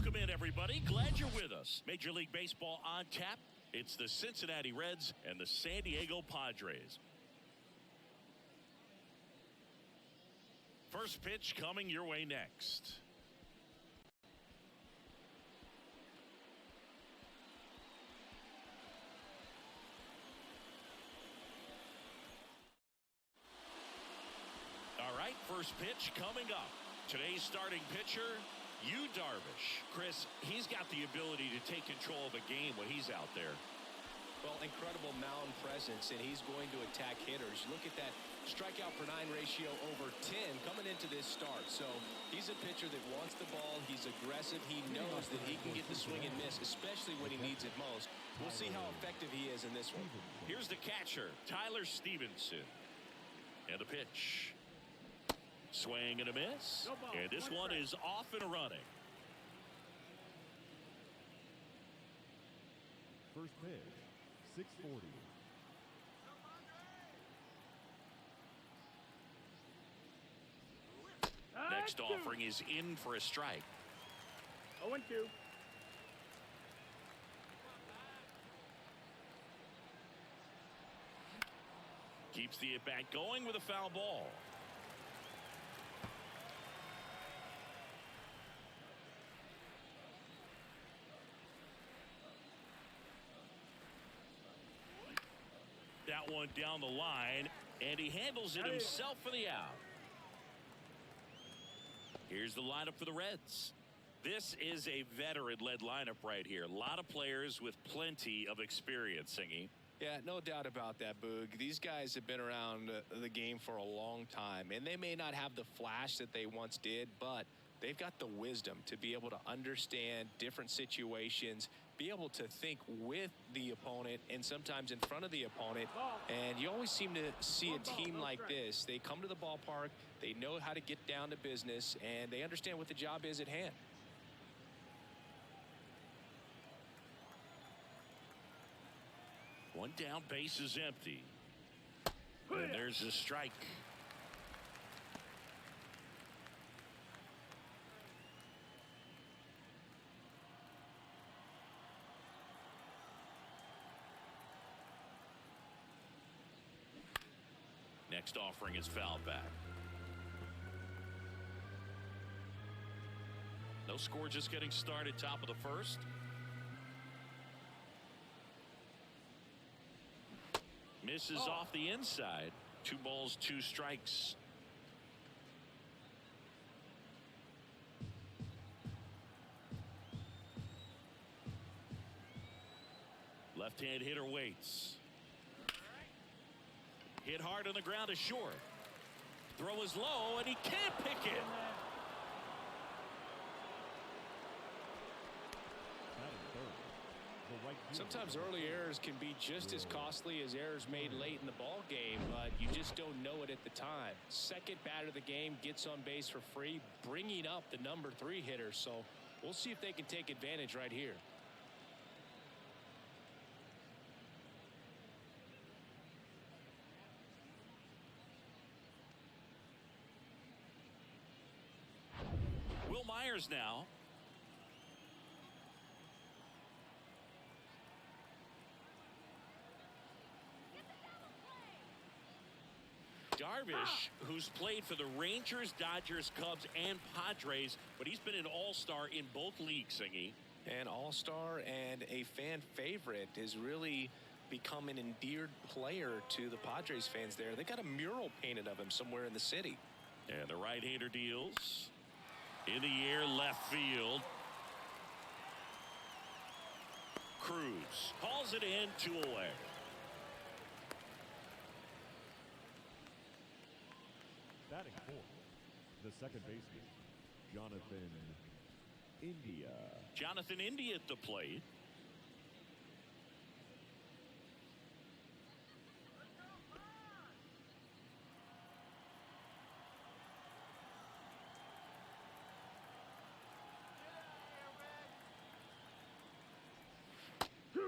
Welcome in, everybody. Glad you're with us. Major League Baseball on tap. It's the Cincinnati Reds and the San Diego Padres. First pitch coming your way next. All right, first pitch coming up. Today's starting pitcher, Yu Darvish. Chris, he's got the ability to take control of a game when he's out there. Well, incredible mound presence, and he's going to attack hitters. Look at that strikeout per 9 ratio over 10 coming into this start. So he's a pitcher that wants the ball. He's aggressive. He knows that he can get the swing and miss, especially when he needs it most. We'll see how effective he is in this one. Here's the catcher, Tyler Stevenson. And the pitch. Swing and a miss. And this one is off and running. First pitch, 6:40. Next offering is in for a strike. 0-2. Keeps the at-bat going with a foul ball. That one down the line, and he handles it himself for the out. Here's the lineup for the Reds. This is a veteran-led lineup right here. A lot of players with plenty of experience, Singy. Yeah, no doubt about that, Boog. These guys have been around the game for a long time, and they may not have the flash that they once did, but they've got the wisdom to be able to understand different situations, be able to think with the opponent and sometimes in front of the opponent. And you always seem to see a team like this. They come to the ballpark, they know how to get down to business, and they understand what the job is at hand. One down, base is empty. And there's a strike. Next offering is fouled back. No score, just getting started, top of the first. Misses off the inside. 2 balls, 2 strikes. Left-hand hitter waits. Hit hard on the ground is short. Throw is low, and he can't pick it. Sometimes early errors can be just as costly as errors made late in the ball game, but you just don't know it at the time. Second batter of the game gets on base for free, bringing up the number 3 hitter. So we'll see if they can take advantage right here. Will Myers now. Darvish, who's played for the Rangers, Dodgers, Cubs, and Padres, but he's been an all-star in both leagues, Singy. An all-star and a fan favorite, has really become an endeared player to the Padres fans there. They got a mural painted of him somewhere in the city. And the right-hander deals. In the air, left field. Cruz calls it in, 2 away. Batting fourth, the second baseman, Jonathan India. Jonathan India at the plate.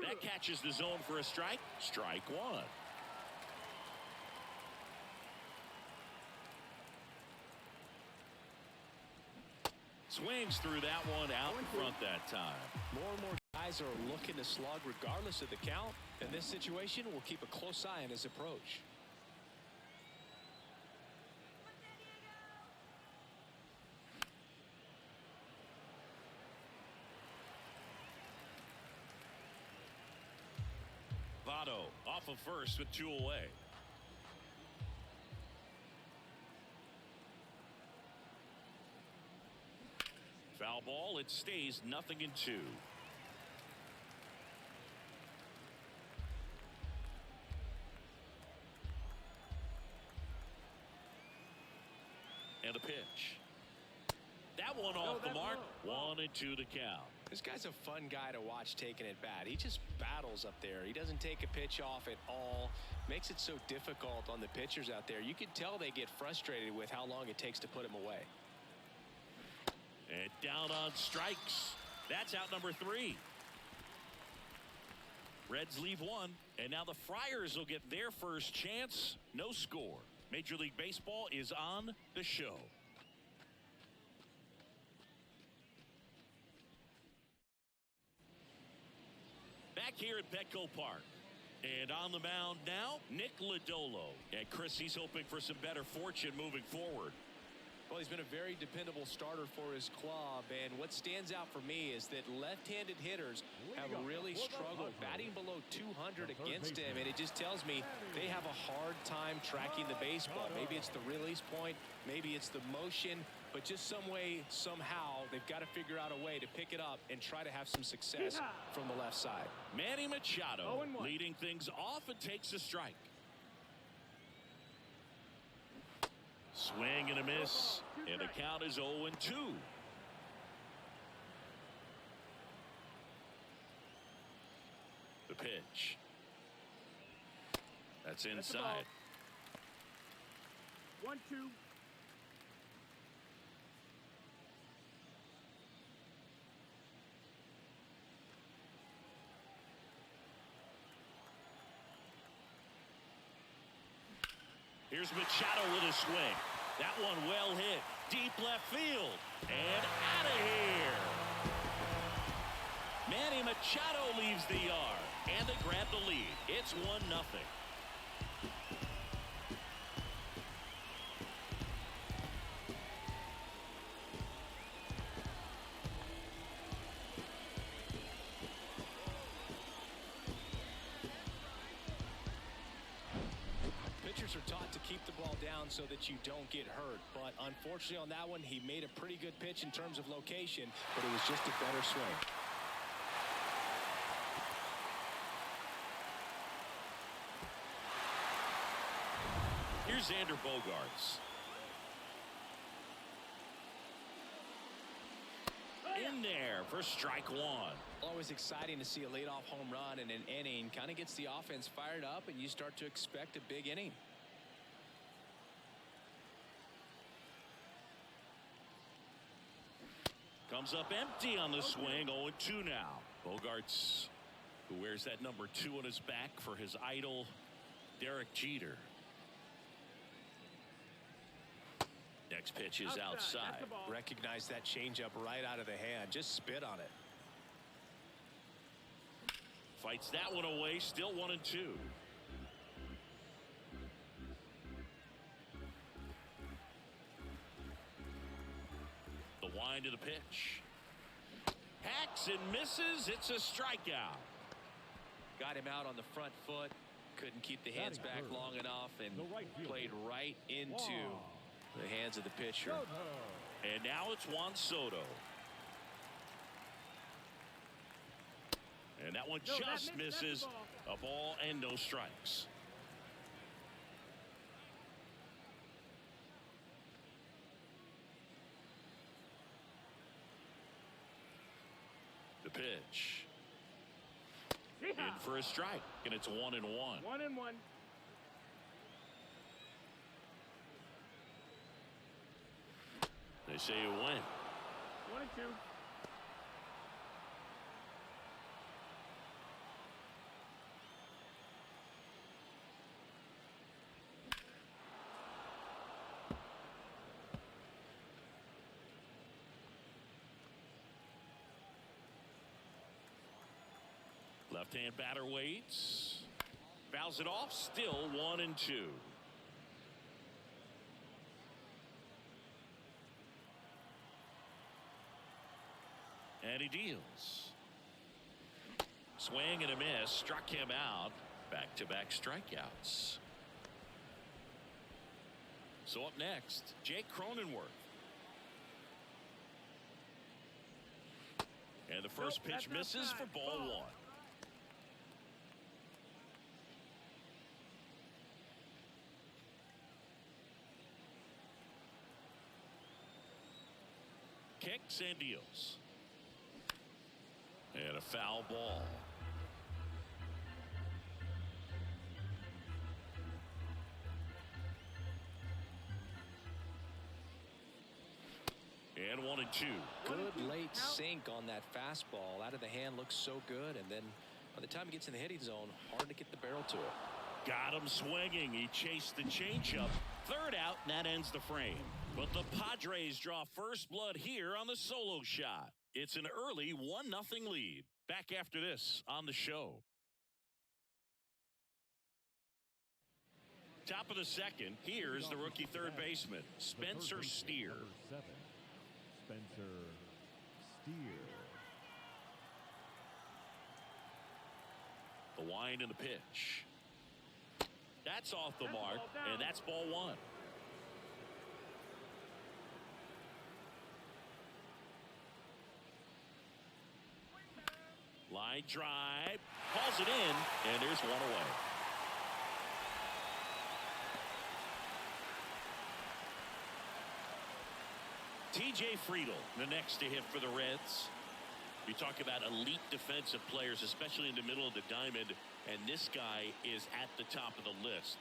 That catches the zone for a strike. Strike 1. Swings through that one out in front that time. More and more guys are looking to slug regardless of the count. In this situation, we'll keep a close eye on his approach. Votto off of first with 2 away. Foul ball. It stays 0-2. And a pitch. That one off the mark. 1-2 to count. This guy's a fun guy to watch taking at bat. He just battles up there. He doesn't take a pitch off at all. Makes it so difficult on the pitchers out there. You can tell they get frustrated with how long it takes to put him away. And down on strikes. That's out number 3. Reds leave 1. And now the Friars will get their first chance. No score. Major League Baseball is on the show. Back here at Petco Park. And on the mound now, Nick Lodolo. And Chris, he's hoping for some better fortune moving forward. Well, he's been a very dependable starter for his club, and what stands out for me is that left-handed hitters have really struggled batting below 200 against him, and it just tells me they have a hard time tracking the baseball. Maybe it's the release point, maybe it's the motion, but just some way, somehow, they've got to figure out a way to pick it up and try to have some success from the left side. Manny Machado leading things off and takes a strike. Swing and a miss, and the count is 0-2. The pitch. That's inside. 1-2. Here's Machado with a swing. That one well hit. Deep left field. And out of here. Manny Machado leaves the yard. And they grab the lead. It's 1-0. Pitchers are taught to keep the ball down so that you don't get hurt, but unfortunately on that one he made a pretty good pitch in terms of location, but it was just a better swing. Here's Xander Bogaerts. In there for strike 1. Always exciting to see a leadoff home run in an inning. Kind of gets the offense fired up, and you start to expect a big inning. Comes up empty on the swing. 0-2 now. Bogaerts, who wears that number 2 on his back for his idol, Derek Jeter. Next pitch is outside. Recognize that changeup right out of the hand. Just spit on it. Fights that one away. Still 1-2. The wind of the pitch. Hacks and misses. It's a strikeout. Got him out on the front foot. Couldn't keep the hands back long enough and played right into the hands of the pitcher. And now it's Juan Soto. And that one just misses. A ball and no strikes. The pitch. In for a strike, and it's 1-1. 1-1. They say you win. 1-2. left-hand batter waits. Fouls it off. Still 1-2. And he deals. Swing and a miss. Struck him out. Back-to-back strikeouts. So up next, Jake Cronenworth. And the first pitch misses for ball one. Kicks and deals. And a foul ball. And 1-2. Good late sink on that fastball. Out of the hand, looks so good. And then by the time he gets in the hitting zone, hard to get the barrel to it. Got him swinging. He chased the changeup. Third out, and that ends the frame. But the Padres draw first blood here on the solo shot. It's an early 1-0 lead. Back after this on the show. Top of the second. Here's the rookie third baseman, Spencer Steer. Number 7, Spencer Steer. The wind and the pitch. That's off the mark, and that's ball one. Line drive, hauls it in, and there's one away. TJ Friedl, the next to hit for the Reds. You talk about elite defensive players, especially in the middle of the diamond, and this guy is at the top of the list.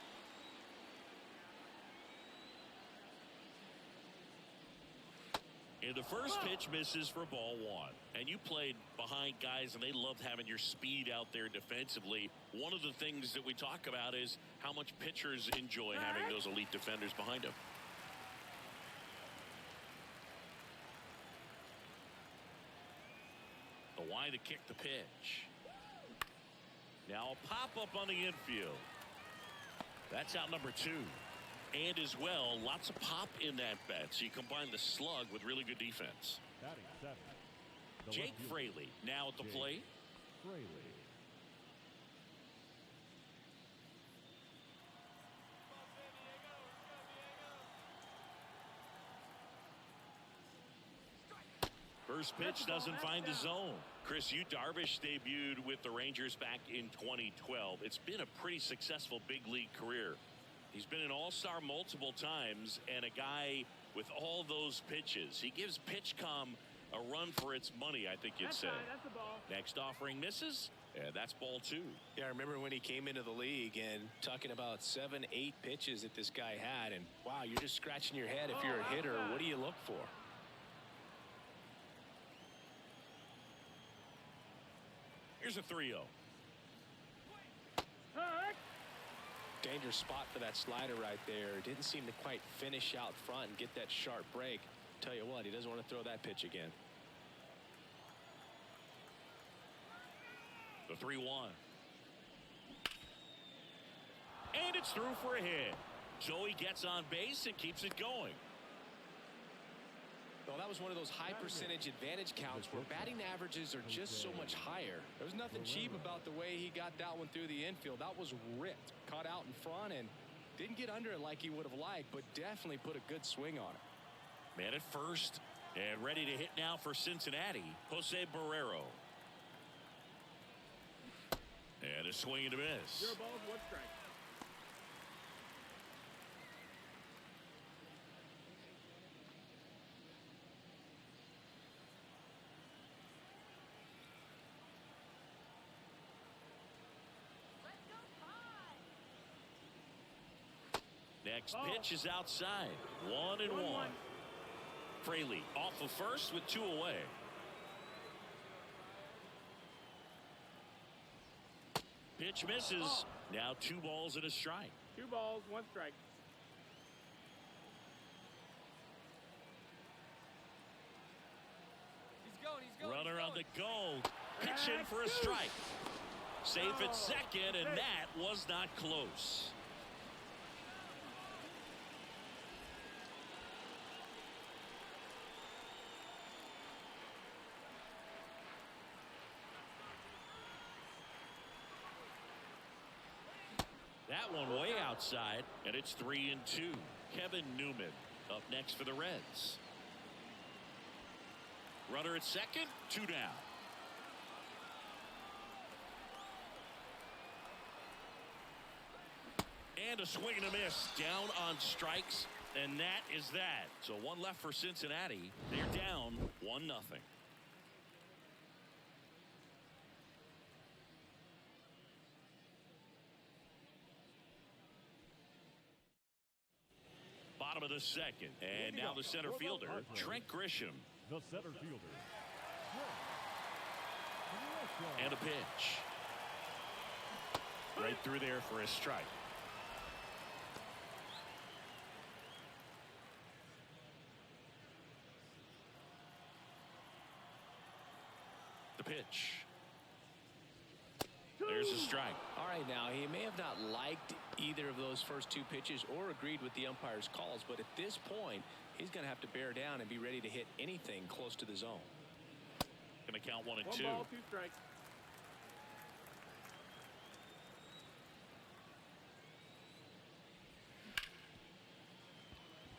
And the first pitch misses for ball one. And you played behind guys, and they loved having your speed out there defensively. One of the things that we talk about is how much pitchers enjoy having those elite defenders behind them. The wide to kick the pitch. Now a pop-up on the infield. That's out number 2. And as well, lots of pop in that bat. So you combine the slug with really good defense. Batting 7. Jake Fraley now at the plate. Fraley. First pitch doesn't find the zone. Chris, Yu Darvish debuted with the Rangers back in 2012. It's been a pretty successful big league career. He's been an all-star multiple times and a guy with all those pitches. He gives PitchCom a run for its money, I think you'd say. That's a ball. Next offering misses, and that's ball 2. Yeah, I remember when he came into the league and talking about 7, 8 pitches that this guy had. And, wow, you're just scratching your head. If you're a hitter, what do you look for? Here's a 3-0. Dangerous spot for that slider right there. Didn't seem to quite finish out front and get that sharp break. Tell you what, he doesn't want to throw that pitch again. The 3-1. And it's through for a hit. So he gets on base and keeps it going. Well, that was one of those high percentage advantage counts where batting averages are just so much higher. There was nothing cheap about the way he got that one through the infield. That was ripped, caught out in front, and didn't get under it like he would have liked, but definitely put a good swing on it. Man at first, and ready to hit now for Cincinnati, Jose Barrero. And a swing and a miss. 0 balls, 1 strike. Next pitch is outside. 1-1. Fraley off of first with 2 away. Pitch misses. Now 2 balls and a strike. 2 balls, 1 strike. Runner on the go. Pitch in for a strike. Safe at second, and that was not close. That one way outside, and it's 3-2. Kevin Newman up next for the Reds. Runner at second, 2 down. And a swing and a miss down on strikes, and that is that. So one left for Cincinnati. They're down 1-0. Bottom of the second, and now the center fielder, Trent Grisham. The center fielder. And a pitch. Right through there for a strike. The pitch. There's a strike. All right, now he may have not liked either of those first 2 pitches or agreed with the umpire's calls, but at this point he's going to have to bear down and be ready to hit anything close to the zone. Going to count 1 and 2. 1 ball, 2 strikes.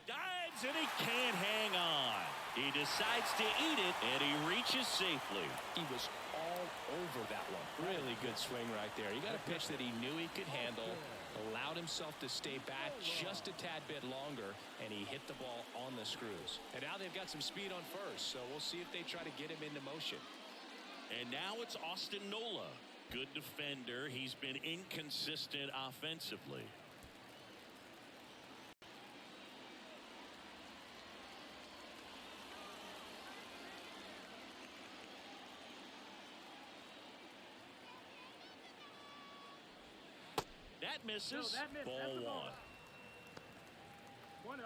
Dives and he can't hang on. He decides to eat it, and he reaches safely. He was all over that one. Really good swing right there. He got a pitch that he knew he could handle, allowed himself to stay back just a tad bit longer, and he hit the ball on the screws. And now they've got some speed on first, so we'll see if they try to get him into motion. And now it's Austin Nola. Good defender. He's been inconsistent offensively. That misses. No, that missed. Ball That's a 1. ball. 1-0.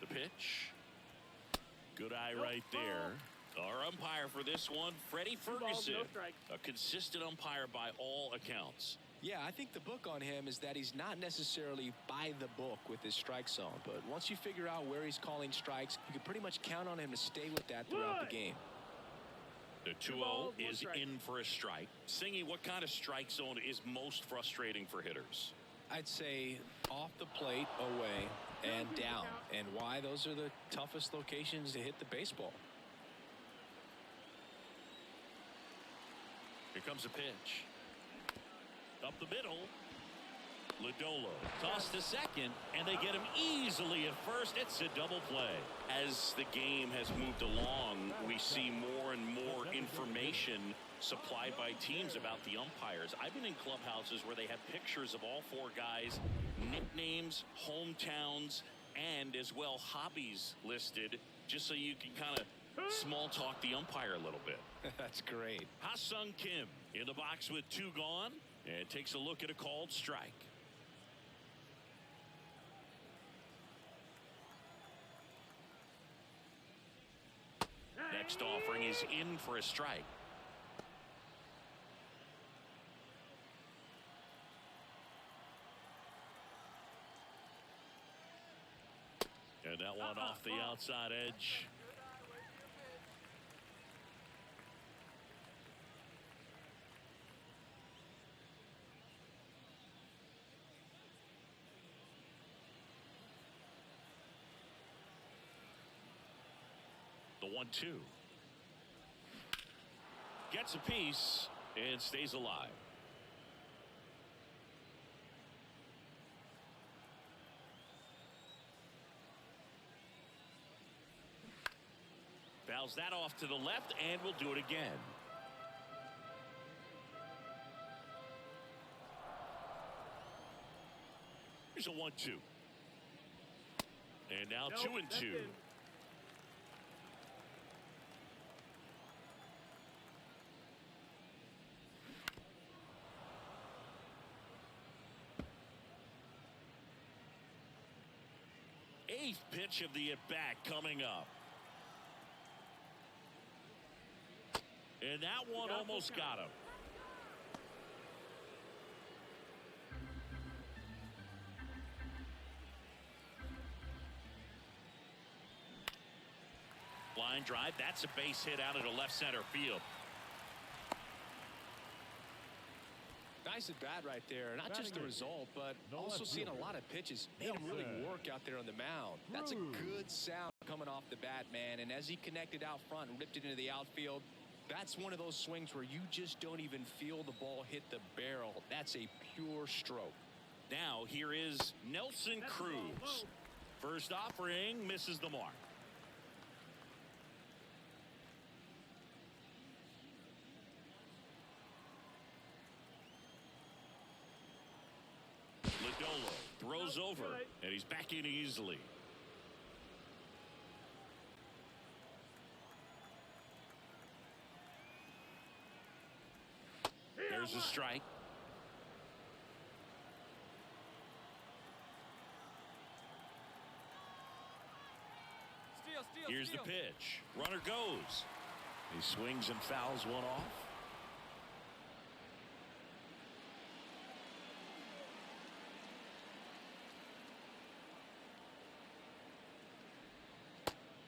The pitch. Good eye right there. Our umpire for this one, Freddie 2 balls, Ferguson. no strikes. A consistent umpire by all accounts. Yeah, I think the book on him is that he's not necessarily by the book with his strike zone, but once you figure out where he's calling strikes, you can pretty much count on him to stay with that throughout the game. The 2-0 balls, 1 is strike. in for a strike. Singy, what kind of strike zone is most frustrating for hitters? I'd say off the plate, away, and down. And why? Those are the toughest locations to hit the baseball. Here comes a pitch. Up the middle. Lodolo tossed to second, and they get him easily at first. It's a double play. As the game has moved along, we see more and more information supplied by teams about the umpires. I've been in clubhouses where they have pictures of all 4 guys, nicknames, hometowns, and as well hobbies listed, just so you can kind of small talk the umpire a little bit. That's great. Ha-Sung Kim in the box with 2 gone, and takes a look at a called strike. Next offering is in for a strike. And that one off the outside edge. The 1-2. Gets a piece and stays alive. Fouls that off to the left, and we'll do it again. Here's a 1-2. And now 2-2. Eighth pitch of the at-bat coming up. And that one almost got him. Line drive. That's a base hit out into left center field. Nice at bat right there. Not just the result, but also seeing a lot of pitches. Made him really work out there on the mound. That's a good sound coming off the bat, man. And as he connected out front and ripped it into the outfield, that's one of those swings where you just don't even feel the ball hit the barrel. That's a pure stroke. Now here is Nelson Cruz. First offering misses the mark. Throws over, and he's back in easily. There's a strike. Here's the pitch. Runner goes. He swings and fouls one off.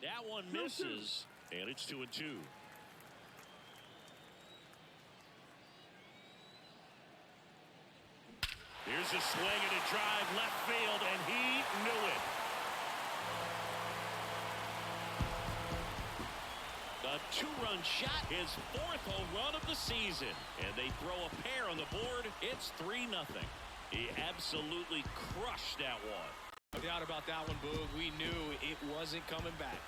That one misses, and it's 2-2. Here's a swing and a drive left field, and he knew it. A two-run shot, his fourth home run of the season, and they throw a pair on the board. It's 3-0. He absolutely crushed that one. No doubt about that one, Boog. We knew it wasn't coming back.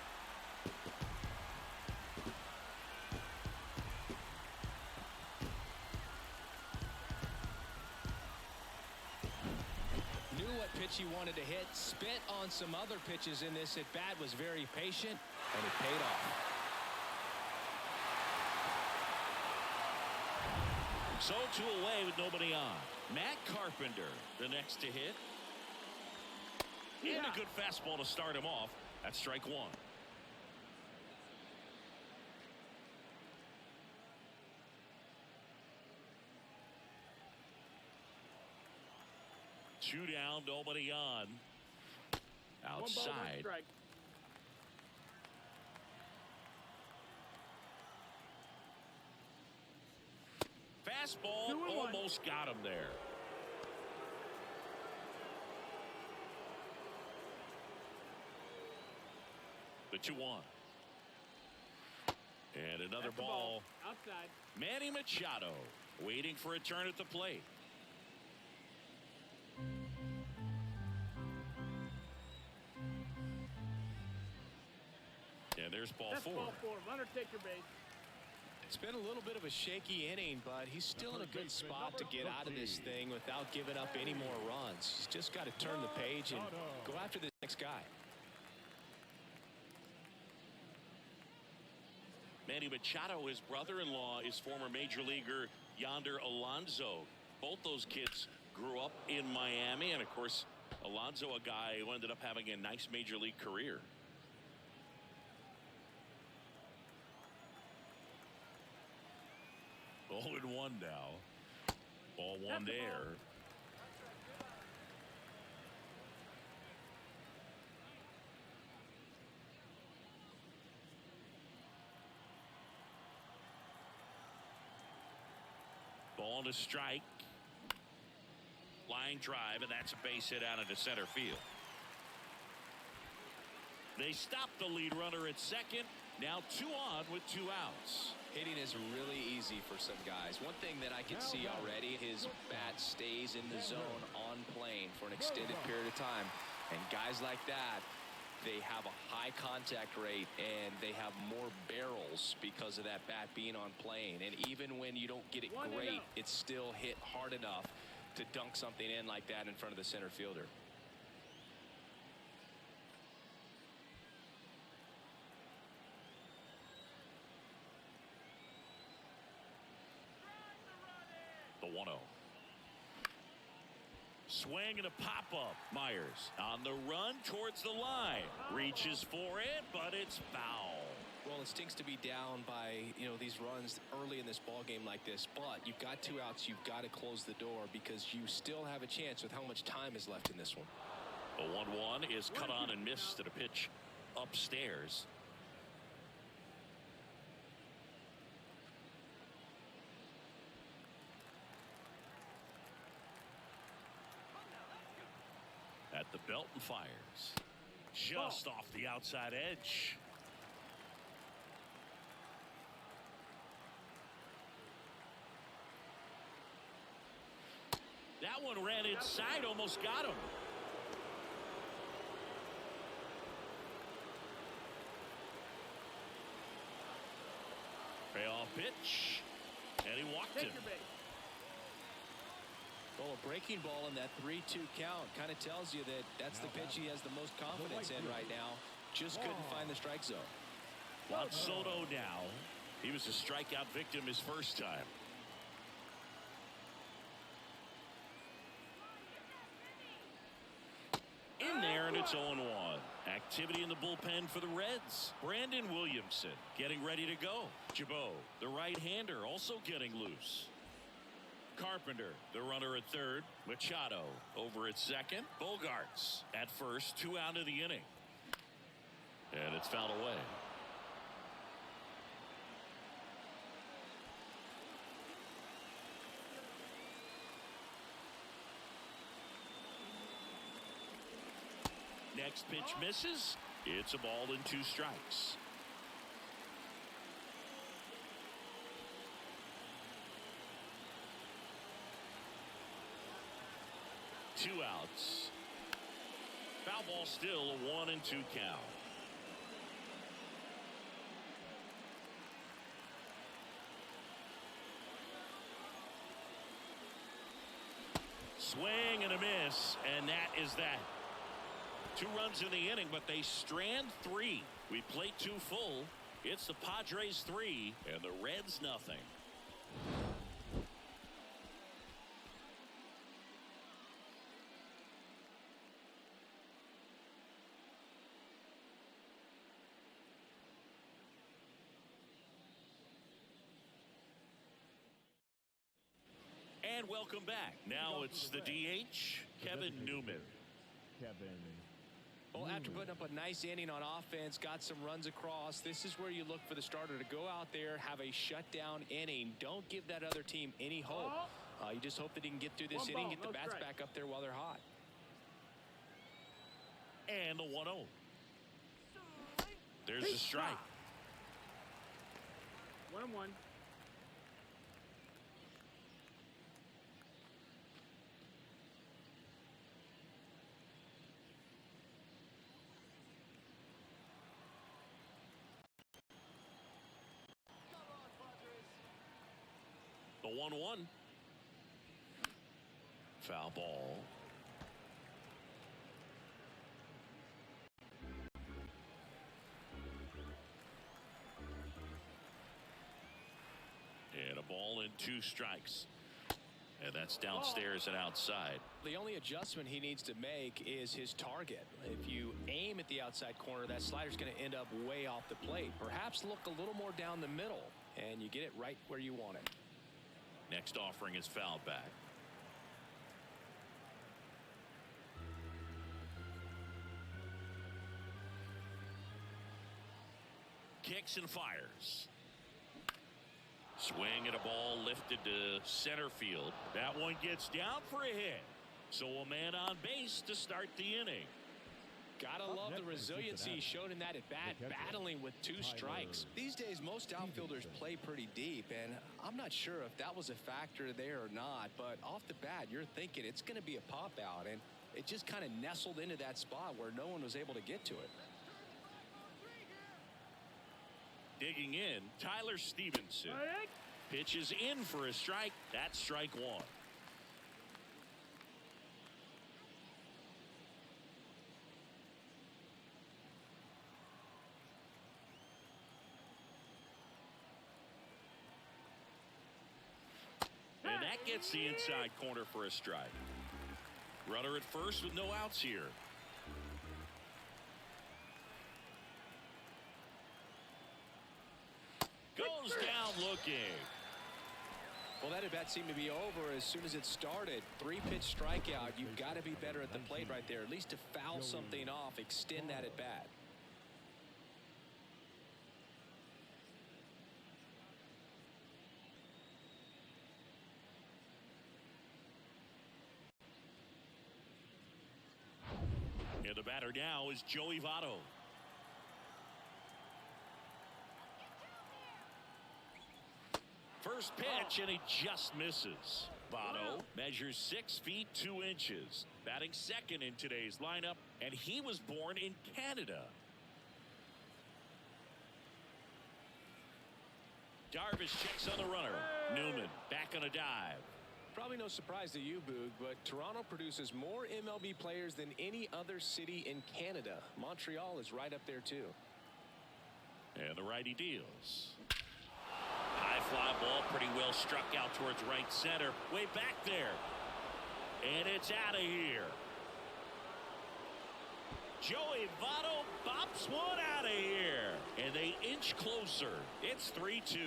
Knew what pitch he wanted to hit. Spent on some other pitches in this at bat. Was very patient, and it paid off. So 2 away with nobody on. Matt Carpenter, the next to hit. And a good fastball to start him off. That's strike one. Two down, nobody on. Outside. Fastball almost got him there. The 2-1. And another ball. Outside. Manny Machado waiting for a turn at the plate. And there's ball four. Ball four. Runner take your base. It's been a little bit of a shaky inning, but he's still in a good spot to get out of this thing without giving up any more runs. He's just got to turn the page and go after this next guy. Manny Machado, his brother-in-law, is former major leaguer Yonder Alonso. Both those kids grew up in Miami, and of course Alonso, a guy who ended up having a nice major league career. Oh, and 1 now. Ball one there. Ball to strike. Line drive, and that's a base hit out into center field. They stop the lead runner at second. Now 2 on with 2 outs. Hitting is really easy for some guys. One thing that I can see already, his bat stays in the zone on plane for an extended period of time. And guys like that, they have a high contact rate and they have more barrels because of that bat being on plane. And even when you don't get it great, it's still hit hard enough to dunk something in like that in front of the center fielder. The 1-0. Swing and a pop-up. Myers on the run towards the line. Reaches for it, but it's foul. Well, it stinks to be down by, these runs early in this ball game like this, but you've got 2 outs. You've got to close the door because you still have a chance with how much time is left in this one. The 1-1 is cut on and missed at a pitch upstairs. At the belt and fires. Just off the outside edge. That one ran inside, almost got him. Payoff pitch, and he walked him. Well, a breaking ball in that 3-2 count kind of tells you that that's the pitch he has the most confidence in right now. Just couldn't find the strike zone. Juan Soto now. He was a strikeout victim his first time. In there, and it's 0-1. Activity in the bullpen for the Reds. Brandon Williamson getting ready to go. Jabot, the right-hander, also getting loose. Carpenter, the runner at third. Machado over at second. Bogarts at first. 2 out of the inning. And it's fouled away. Next pitch misses. It's a ball and 2 strikes. Two outs. Foul ball still, a 1-2 count. Swing and a miss, and that is that. 2 runs in the inning, but they strand 3. We played 2 full. It's the Padres 3 and the Reds nothing. And welcome back. Now it's the DH, Kevin Newman. Well, after putting up a nice inning on offense, got some runs across, this is where you look for the starter to go out there, have a shutdown inning. Don't give that other team any hope. You just hope that he can get through this inning, get the bats back up there while they're hot. And the 1-0. There's a strike. 1-1. The 1-1. Foul ball. And a ball and 2 strikes. And that's downstairs and outside. The only adjustment he needs to make is his target. If you aim at the outside corner, that slider's going to end up way off the plate. Perhaps look a little more down the middle, and you get it right where you want it. Next offering is fouled back. Kicks and fires. Swing and a ball lifted to center field. That one gets down for a hit. So a man on base to start the inning. Gotta love the resiliency he showed in that at bat, battling with 2 strikes. These days, most outfielders play pretty deep, and I'm not sure if that was a factor there or not, but off the bat, you're thinking it's going to be a pop out, and it just kind of nestled into that spot where no one was able to get to it. Digging in, Tyler Stevenson. Pitches in for a strike. That's strike 1. And that gets the inside corner for a strike. Runner at first with no outs here. goes down looking. Well, that at-bat seemed to be over as soon as it started. 3-pitch strikeout. You've got to be better at the plate right there, at least to foul something off, extend that at-bat. And the batter now is Joey Votto. First pitch, and he just misses. Votto measures 6 feet 2 inches, batting second in today's lineup, and he was born in Canada. Darvish checks on the runner. Newman back on a dive. Probably no surprise to you, Boog, but Toronto produces more MLB players than any other city in Canada. Montreal is right up there, too. And the righty deals. High fly ball, pretty well struck out towards right center. Way back there. And it's out of here. Joey Votto bops one out of here. And they inch closer. It's 3-2.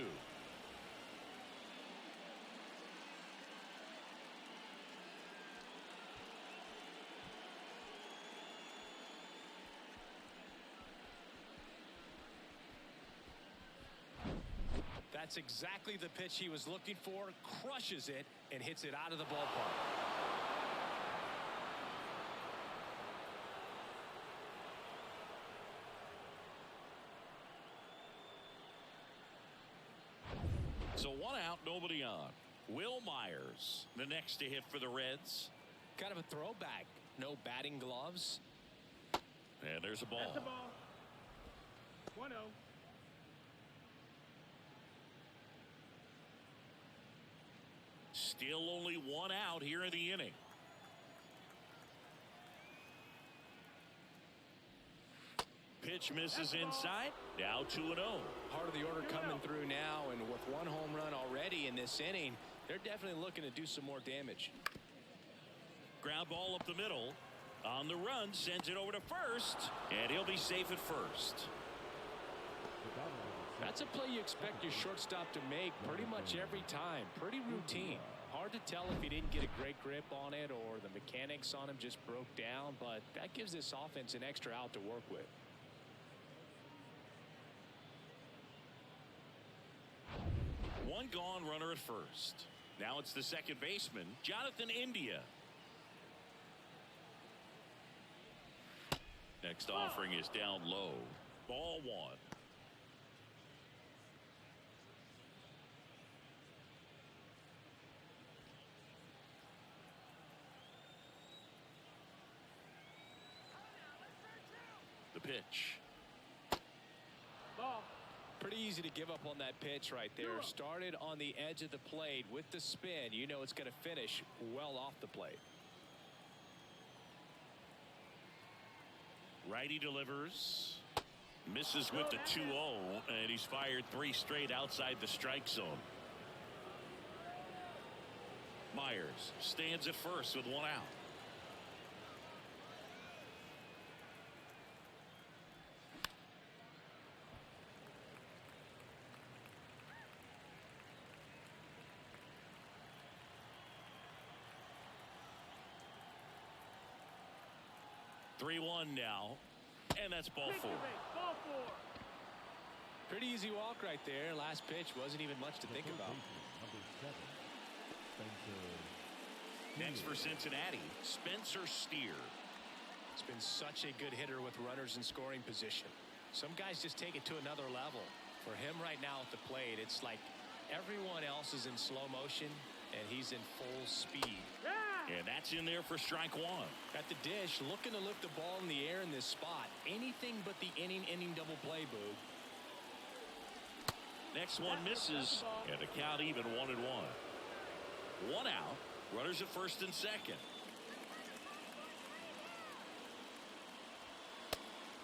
That's exactly the pitch he was looking for. Crushes it and hits it out of the ballpark. So 1 out, nobody on. Will Myers, the next to hit for the Reds. Kind of a throwback. No batting gloves. And there's a ball. That's the ball. 1-0. Still only 1 out here in the inning. Pitch misses inside. Now 2-0. Heart of the order coming through now, and with 1 home run already in this inning, they're definitely looking to do some more damage. Ground ball up the middle. On the run, sends it over to first, and he'll be safe at first. That's a play you expect your shortstop to make pretty much every time. Pretty routine. Hard to tell if he didn't get a great grip on it or the mechanics on him just broke down, but that gives this offense an extra out to work with. One gone, runner at first. Now it's the second baseman, Jonathan India. Next offering is down low. Ball 1. The pitch. Ball. Pretty easy to give up on that pitch right there. Started on the edge of the plate with the spin. You know it's going to finish well off the plate. Righty delivers. Misses with the 2-0, and he's fired 3 straight outside the strike zone. Myers stands at first with 1 out. Three-one now, and that's ball 4. Ball 4. Pretty easy walk right there. Last pitch wasn't even much to think about. Next for Cincinnati, Spencer Steer. It's been such a good hitter with runners in scoring position. Some guys just take it to another level. For him right now at the plate, it's like everyone else is in slow motion and he's in full speed. And that's in there for strike 1. At the dish, looking to lift the ball in the air in this spot. Anything but the inning double play, Boog. Next one misses, and the count even 1-1. 1 out. Runners at first and second.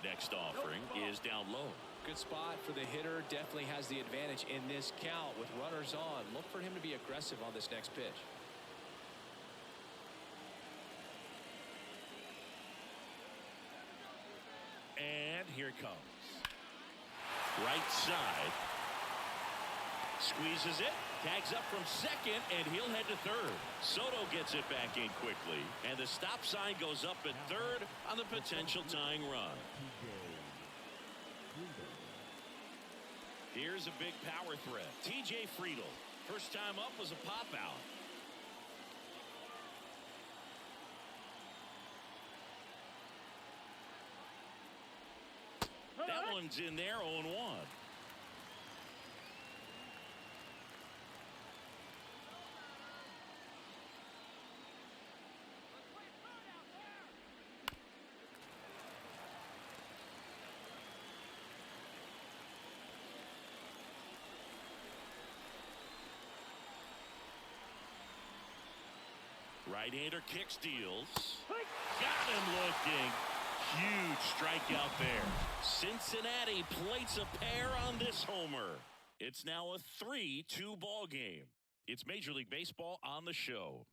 Next offering is down low. Good spot for the hitter. Definitely has the advantage in this count with runners on. Look for him to be aggressive on this next pitch. And here it comes. Right side. squeezes it, tags up from second, and he'll head to third. Soto gets it back in quickly, and the stop sign goes up at third on the potential tying run. Here's a big power threat. TJ Friedel. First time up was a pop out. That one's in there, 0-1. Right-hander kicks, deals. Got him looking. Huge strikeout there. Cincinnati plates a pair on this homer. It's now a 3-2 ball game. It's Major League Baseball on the show.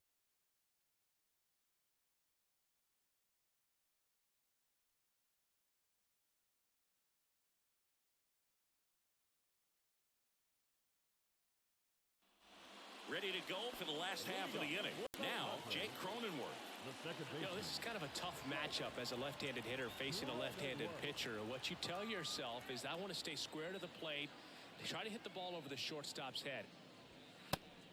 Ready to go for the last half of the inning. Now, Jake Cronenworth. This is kind of a tough matchup as a left-handed hitter facing a left-handed pitcher. What you tell yourself is, I want to stay square to the plate, try to hit the ball over the shortstop's head.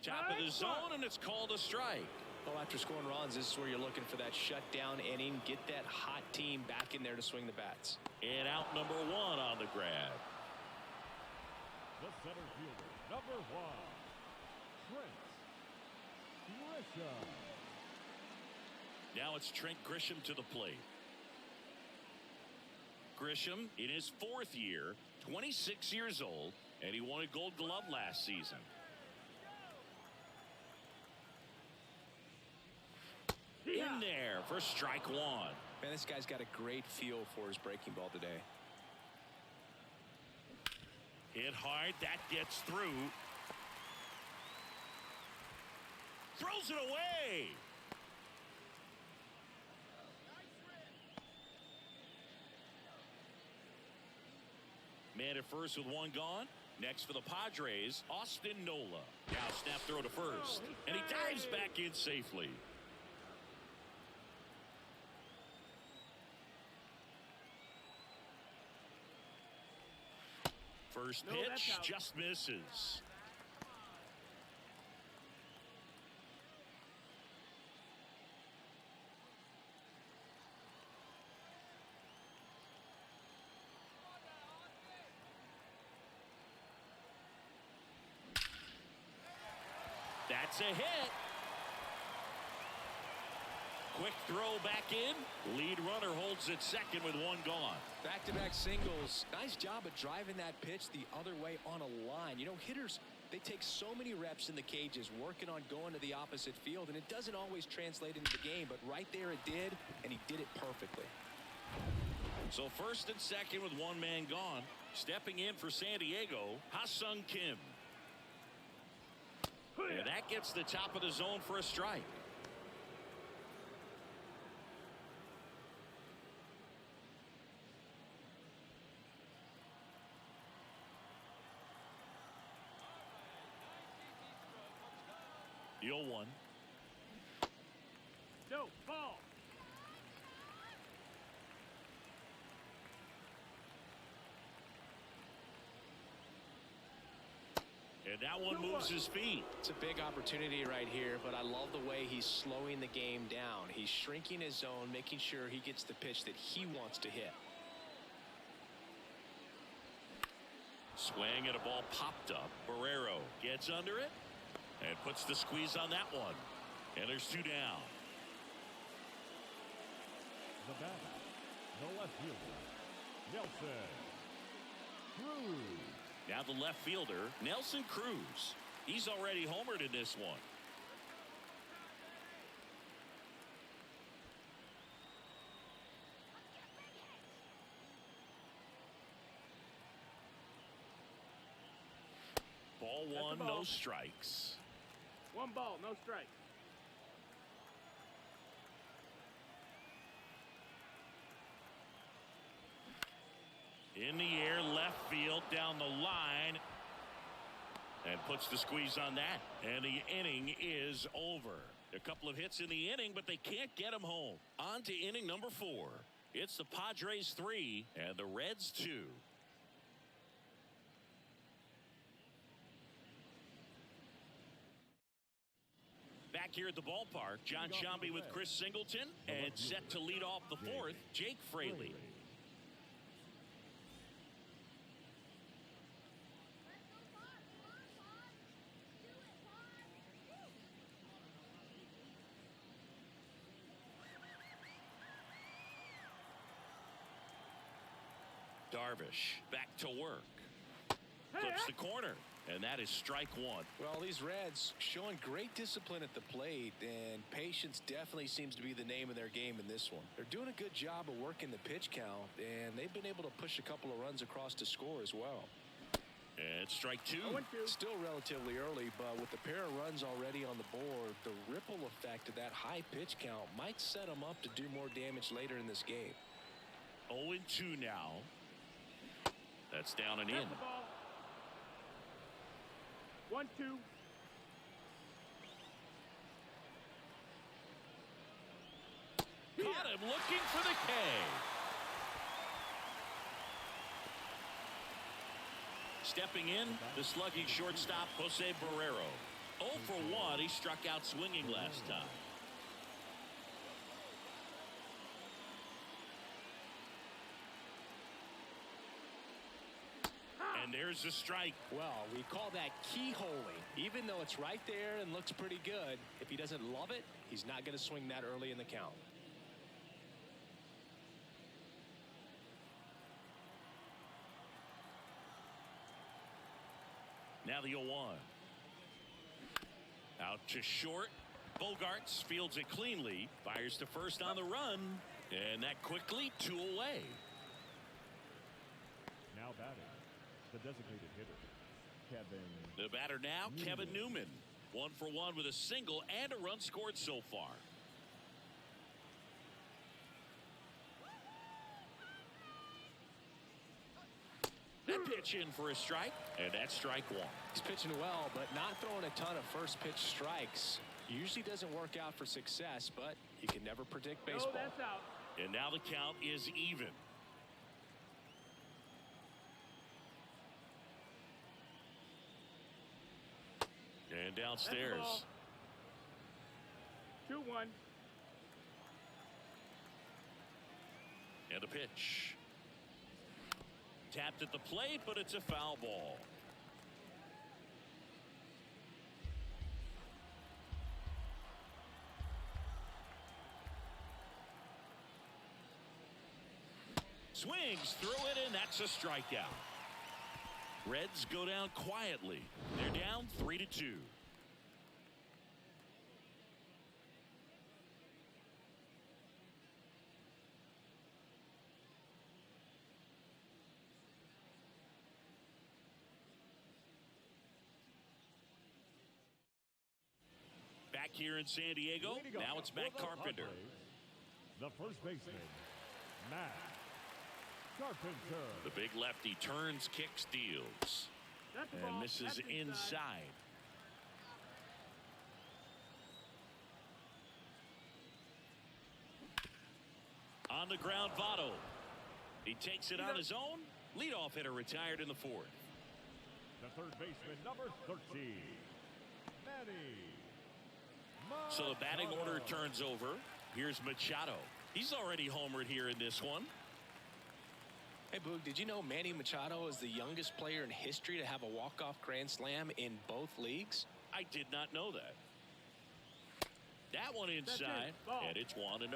Top of the zone, and it's called a strike. Well, after scoring runs, this is where you're looking for that shutdown inning. Get that hot team back in there to swing the bats. And out number 1 on the grab. The center fielder, number 1, Trent Grisham. Now it's Trent Grisham to the plate. Grisham in his 4th year, 26 years old, and he won a Gold Glove last season. In there for strike 1. Man, this guy's got a great feel for his breaking ball today. Hit hard, that gets through. Throws it away. Man at first with 1 gone. Next for the Padres, Austin Nola. Now snap throw to first, and he dives back in safely. First pitch just misses. That's a hit. Quick throw back in. Lead runner holds it second with 1 gone. Back-to-back singles. Nice job of driving that pitch the other way on a line. You know, hitters, they take so many reps in the cages working on going to the opposite field, and it doesn't always translate into the game, but right there it did, and he did it perfectly. So first and second with 1 man gone. Stepping in for San Diego, Ha-Sung Kim. And that gets the top of the zone for a strike. The 0-1. No, ball. And that one moves his feet. It's a big opportunity right here, but I love the way he's slowing the game down. He's shrinking his zone, making sure he gets the pitch that he wants to hit. Swing and a ball popped up. Barrero gets under it and puts the squeeze on that one. And there's 2 down. The batter, the left fielder, Nelson Cruz. Now the left fielder, Nelson Cruz. He's already homered in this one. Ball 1, no strikes. 1 ball, no strike. In the air, left field, down the line. And puts the squeeze on that. And the inning is over. A couple of hits in the inning, but they can't get him home. On to inning number 4. It's the Padres 3 and the Reds 2. Back here at the ballpark, John Shambi with Chris Singleton, and set to lead off the 4th, Jake Fraley. Darvish back to work. Flips the corner. And that is strike 1. Well, these Reds showing great discipline at the plate, and patience definitely seems to be the name of their game in this one. They're doing a good job of working the pitch count, and they've been able to push a couple of runs across to score as well. And strike 2. Still relatively early, but with the pair of runs already on the board, the ripple effect of that high pitch count might set them up to do more damage later in this game. 0-2 now. That's down and in. 1-2. Caught him looking for the K. Stepping in, the slugging shortstop Jose Barrero. 0 for 1. He struck out swinging last time. And there's a strike. Well, we call that keyholing. Even though it's right there and looks pretty good, if he doesn't love it, he's not going to swing that early in the count. Now the 0-1. Out to short. Bogarts fields it cleanly. Fires to first on the run. And that quickly 2 away. Now batting, the designated hitter, Kevin. The batter now, Kevin Newman. 1 for 1 with a single and a run scored so far. That pitch in for a strike, and that's strike 1. He's pitching well, but not throwing a ton of first pitch strikes. Usually doesn't work out for success, but you can never predict baseball. Oh, that's out. And now the count is even. And downstairs. 2-1. And a pitch. Tapped at the plate, but it's a foul ball. Swings through it, and that's a strikeout. Reds go down quietly. They're down 3-2. Back here in San Diego, now it's Matt Carpenter. The first baseman, Matt Carpenter. The big lefty turns, kicks, deals. And misses inside. On the ground, Votto. He takes it on his own. Leadoff hitter retired in the 4th. The third baseman, number 13, Manny. So the batting order turns over. Here's Machado. He's already homered here in this one. Hey, Boog, did you know Manny Machado is the youngest player in history to have a walk-off grand slam in both leagues? I did not know that. That one inside, and it's 1-0.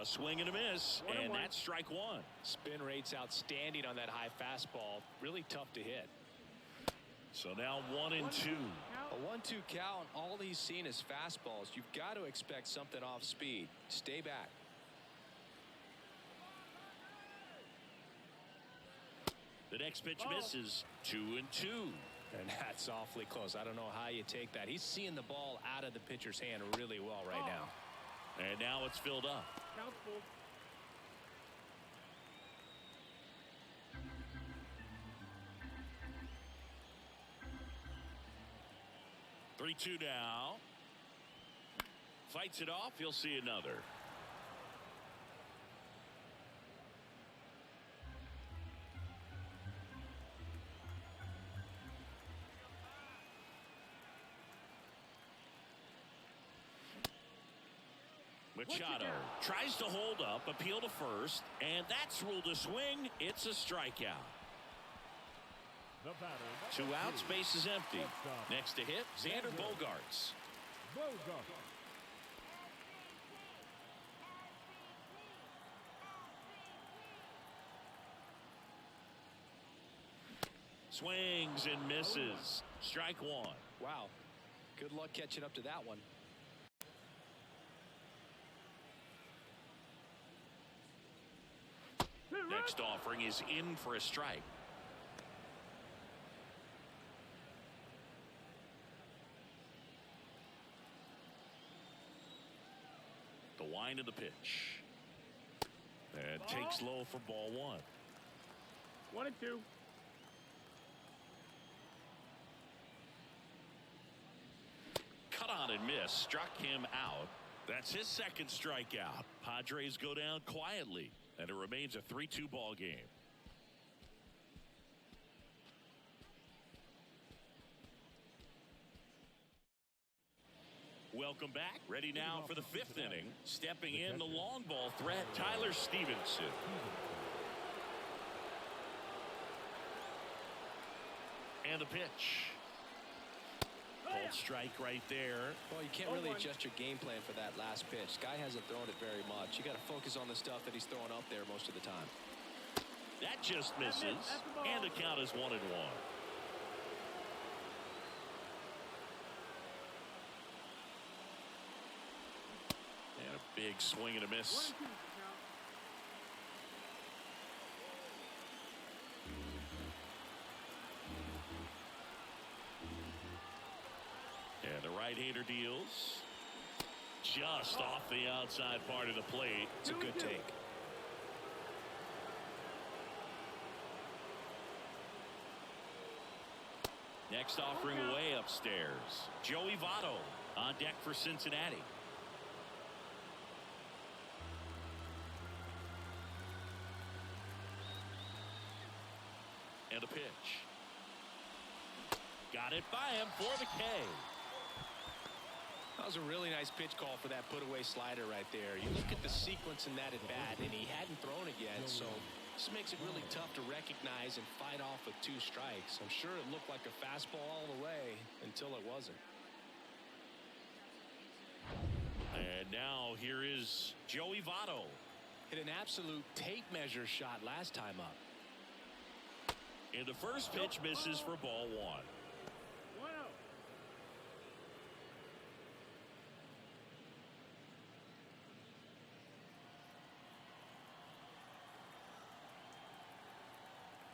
A swing and a miss, and that's strike 1. Spin rate's outstanding on that high fastball. Really tough to hit. So now 1-2. A 1-2 count. All he's seen is fastballs. You've got to expect something off speed. Stay back. The next pitch misses. 2-2. And that's awfully close. I don't know how you take that. He's seeing the ball out of the pitcher's hand really well right now. And now it's filled up. 3-2 now. Fights it off. He'll see another. Machado tries to hold up, appeal to first, and that's ruled a swing. It's a strikeout. 2 outs, base is empty. Next to hit, Xander Bogaerts. Swings and misses. Strike 1. Wow. Good luck catching up to that one. Next offering is in for a strike. The wind of the pitch. And takes low for ball 1. 1-2. Cut on and miss. Struck him out. That's his second strikeout. Padres go down quietly, and it remains a 3-2 ball game. Welcome back. Ready now for the 5th inning. Stepping in the long ball threat, Tyler Stevenson. And the pitch. Cold strike right there. Well, you can't really adjust your game plan for that last pitch. Guy hasn't thrown it very much. You got to focus on the stuff that he's throwing up there most of the time. That just misses. And the count is 1-1. And a big swing and a miss. And the right-hander deals. Just off the outside part of the plate. It's a good take. Next offering way upstairs. Joey Votto on deck for Cincinnati. And a pitch. Got it by him for the K. That was a really nice pitch call for that put-away slider right there. You look at the sequence in that at-bat, and he hadn't thrown it yet, so this makes it really tough to recognize and fight off with 2 strikes. I'm sure it looked like a fastball all the way until it wasn't. And now here is Joey Votto. Hit an absolute tape measure shot last time up. And the first pitch misses for ball 1.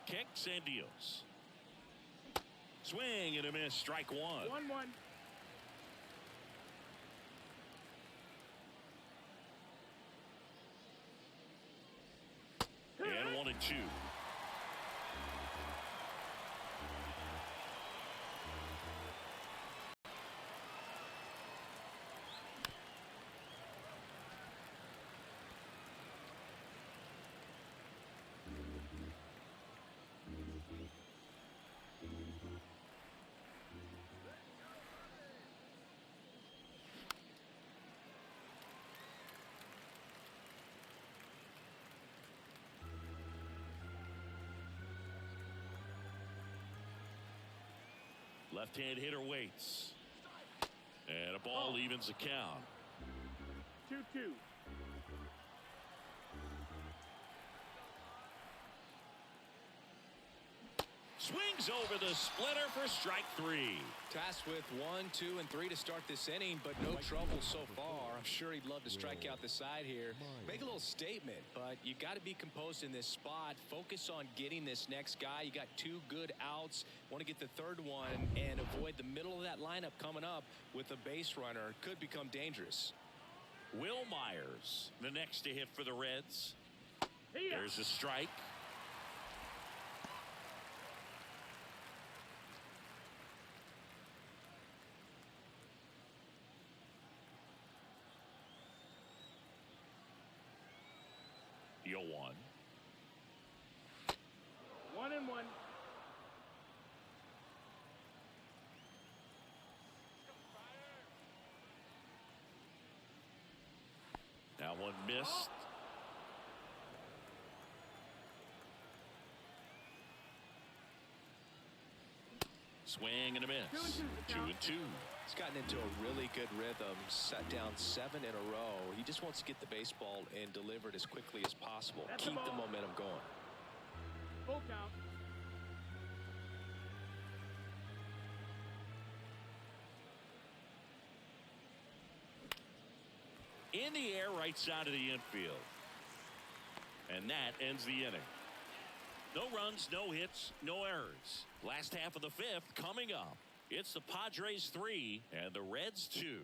Kicks and deals. Swing and a miss. Strike 1. 1-1. And 1-2. Left-hand hitter waits. And a ball evens the count. 2-2. Swings over the splitter for strike 3. Tasked with 1, 2, and 3 to start this inning, but no trouble so far. I'm sure he'd love to strike out the side here. Make a little statement, but you got to be composed in this spot. Focus on getting this next guy. You got 2 good outs. Want to get the 3rd one and avoid the middle of that lineup coming up with a base runner. Could become dangerous. Will Myers, the next to hit for the Reds. There's a strike. one missed. Swing and a miss. 2-2. He's gotten into a really good rhythm, set down 7 in a row. He just wants to get the baseball and deliver it as quickly as possible. Keep the momentum going. Full count. In the air, right side of the infield. And that ends the inning. No runs, no hits, no errors. Last half of the 5th coming up. It's the Padres 3 and the Reds 2.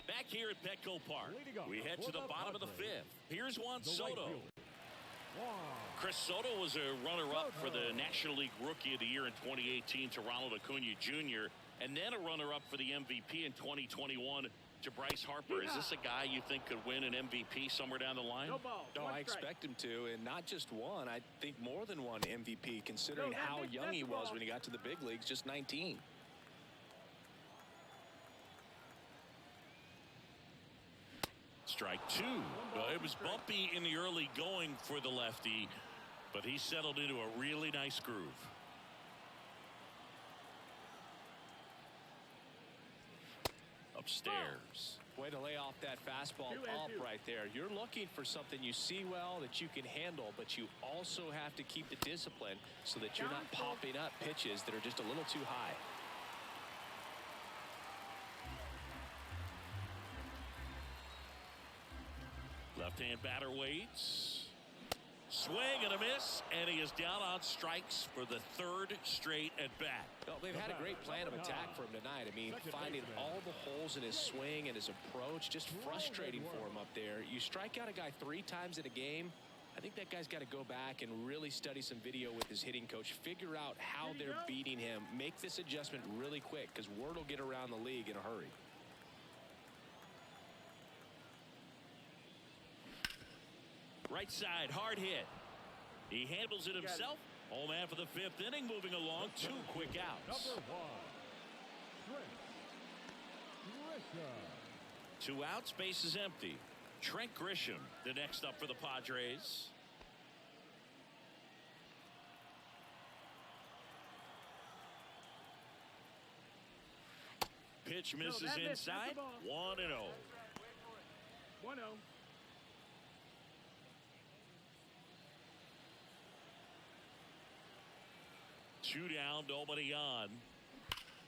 Back here at Petco Park, we head to the bottom of the 5th. Here's Juan Soto. Chris Soto was a runner-up for the National League Rookie of the Year in 2018 to Ronald Acuna Jr. and then a runner-up for the MVP in 2021 to Bryce Harper. Is this a guy you think could win an MVP somewhere down the line? No ball. No, I expect him to, and not just one. I think more than one MVP, considering how young he was when he got to the big leagues, just 19. Strike 2. It was bumpy in the early going for the lefty, but he settled into a really nice groove. Upstairs. Way to lay off that fastball up right there. You're looking for something you see well that you can handle, but you also have to keep the discipline so that you're not popping up pitches that are just a little too high. Left-hand batter waits. Swing and a miss, and he is down on strikes for the 3rd straight at bat. Well, they've had a great plan of attack for him tonight. I mean, finding all the holes in his swing and his approach, just frustrating for him up there. You strike out a guy 3 times in a game, I think that guy's got to go back and really study some video with his hitting coach, figure out how they're beating him, make this adjustment really quick, because word will get around the league in a hurry. Right side, hard hit. He handles it himself. Home half of the 5th inning, moving along. 2 quick outs. Number 1, 2 outs, base is empty. Trent Grisham, the next up for the Padres. Pitch misses inside. 1-0. 1-0. Two down, nobody on.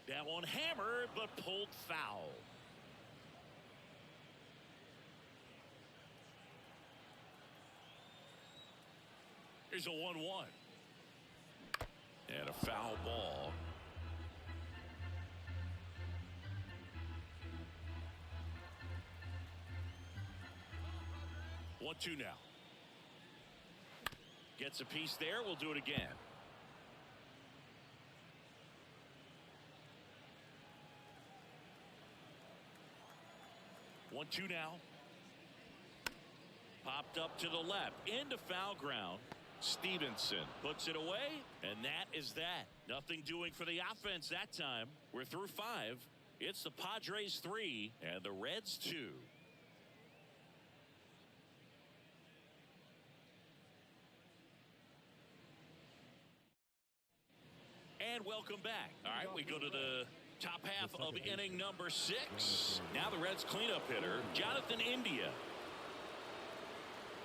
That one hammered, but pulled foul. Here's a 1-1. And a foul ball. One, 2 now. Gets a piece there. We'll do it again. 1-2 now. Popped up to the left into foul ground. Stevenson puts it away, and that is that. Nothing doing for the offense that time. We're through 5. It's the Padres 3 and the Reds 2. And welcome back. All right, we go to the top half of inning number 6. Now the Reds cleanup hitter, Jonathan India.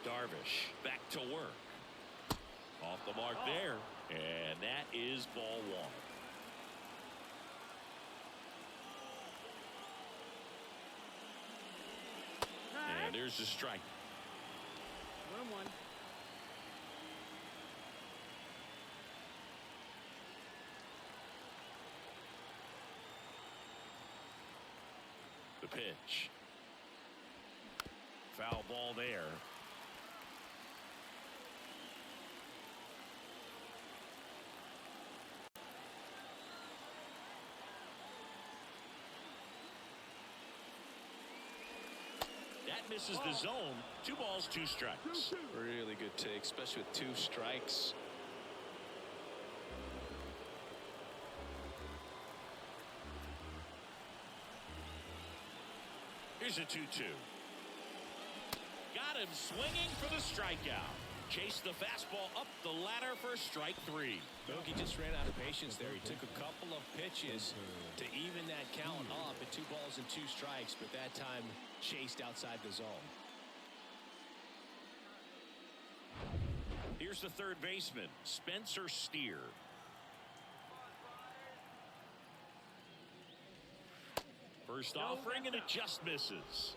Darvish back to work. Off the mark there. And that is ball 1. And there's the strike. 1-1. The pitch. Foul ball there. That misses the zone. 2 balls, 2 strikes. Really good take, especially with 2 strikes. Here's a 2-2. Got him swinging for the strikeout. Chased the fastball up the ladder for strike 3. He just ran out of patience there. He took a couple of pitches to even that count up at 2 balls and 2 strikes, but that time chased outside the zone. Here's the third baseman, Spencer Steer. First offering, and it just misses.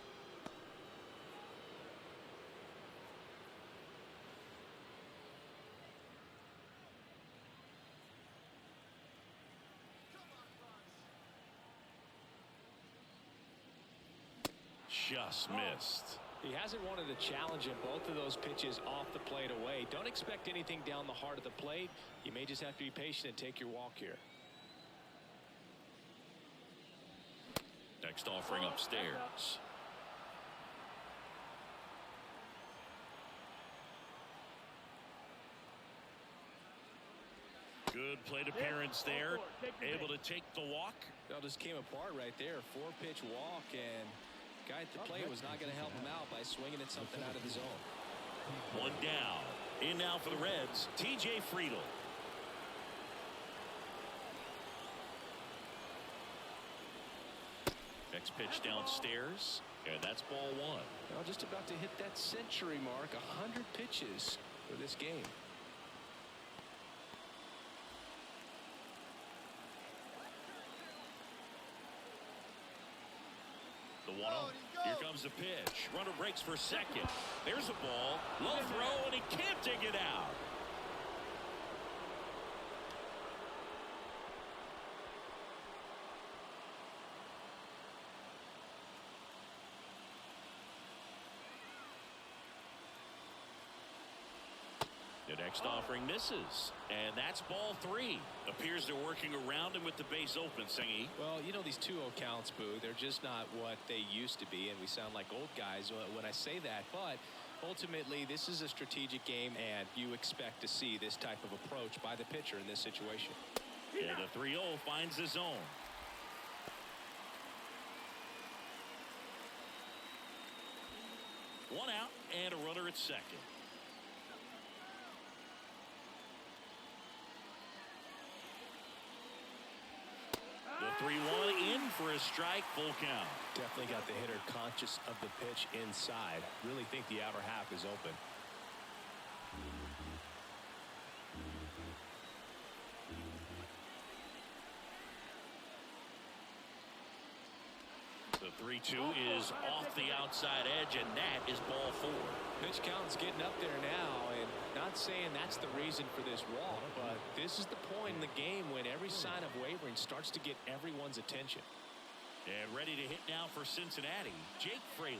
Just missed. He hasn't wanted a challenge in both of those pitches off the plate away. Don't expect anything down the heart of the plate. You may just have to be patient and take your walk here. Next offering upstairs. Good plate appearance there. Able to take the walk. Well, just came apart right there. 4-pitch walk, and guy at the plate was not going to help him out by swinging at something out of the zone. One down. In now for the Reds, T.J. Friedl. Next pitch downstairs, and that's ball 1. Well, just about to hit that century mark. 100 pitches for this game. The 1-0. Here comes the pitch. Runner breaks for second. There's a ball. Low throw, and he can't dig it out. The next offering misses, and that's ball 3. Appears they're working around him with the base open, Singy. Well, you know, these 2-0 counts, Boo, they're just not what they used to be, and we sound like old guys when I say that. But ultimately, this is a strategic game, and you expect to see this type of approach by the pitcher in this situation. And the 3-0 finds the zone. One out and a runner at second. The 3-1 in for a strike, full count. Definitely got the hitter conscious of the pitch inside. Really think the outer half is open. The 3-2 is off the outside edge, and that is ball 4. Pitch count's getting up there now, and not saying that's the reason for this walk, but this is the point in the game when every sign of wavering starts to get everyone's attention. And ready to hit now for Cincinnati, Jake Fraley.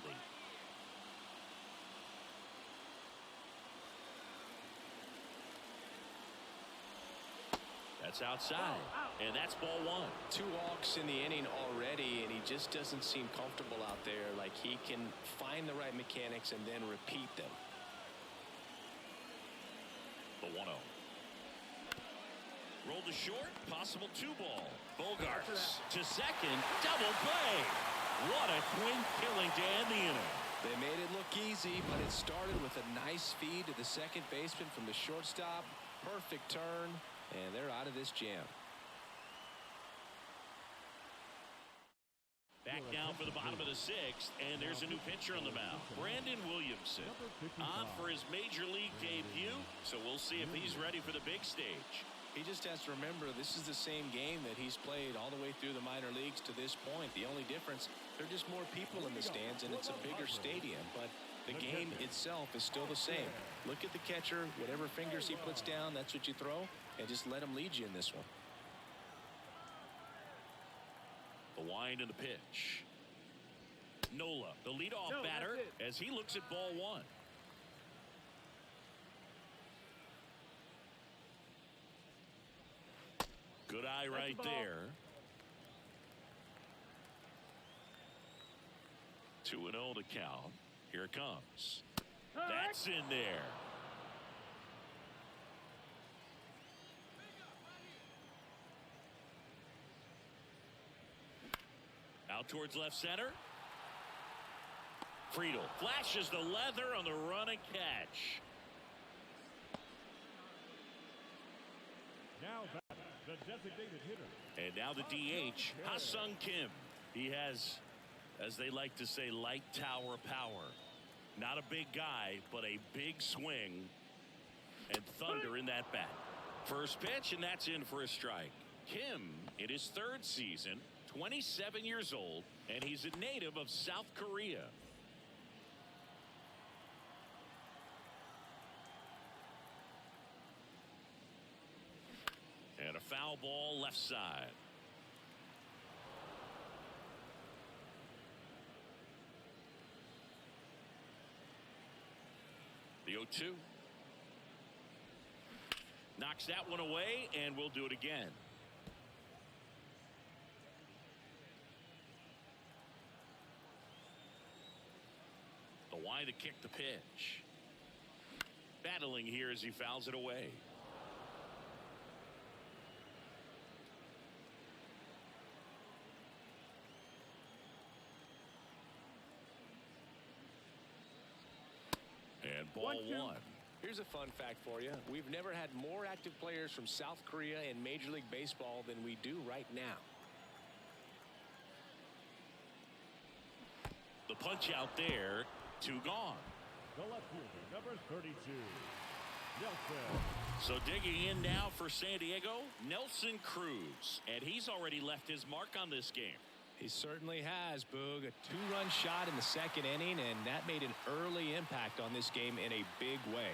That's outside, and that's ball 1. 2 walks in the inning already, and he just doesn't seem comfortable out there. Like he can find the right mechanics and then repeat them. The 1-0. Rolled to short, possible 2-ball. Bogarts to second, double play. What a killing to end the inning. They made it look easy, but it started with a nice feed to the second baseman from the shortstop. Perfect turn, and they're out of this jam. Back down for the bottom of the 6th, and there's a new pitcher on the mound, Brandon Williamson, on for his major league debut, so we'll see if he's ready for the big stage. He just has to remember this is the same game that he's played all the way through the minor leagues to this point. The only difference, there are just more people in the stands, and it's a bigger stadium, but the game itself is still the same. Look at the catcher, whatever fingers he puts down, that's what you throw, and just let him lead you in this one. The wind and the pitch. Nola, the leadoff batter, as he looks at ball 1. Good eye right there. 2-0 to count. Here it comes. That's in there. Out towards left center. Friedel flashes the leather on the run and catch. Now back, the designated hitter. And now the DH, Ha-Sung Kim. He has, as they like to say, light tower power. Not a big guy, but a big swing and thunder in that bat. First pitch, and that's in for a strike. Kim, in his third season, 27 years old, and he's a native of South Korea. And a foul ball left side. The 0-2. Knocks that one away, and we'll do it again. The Y to kick the pitch. Battling here as he fouls it away. And ball 1. Here's a fun fact for you. We've never had more active players from South Korea in Major League Baseball than we do right now. The punch out there, 2 gone. The left fielder, number 32, Nelson. So digging in now for San Diego, Nelson Cruz. And he's already left his mark on this game. He certainly has, Boog. A 2-run shot in the second inning, and that made an early impact on this game in a big way.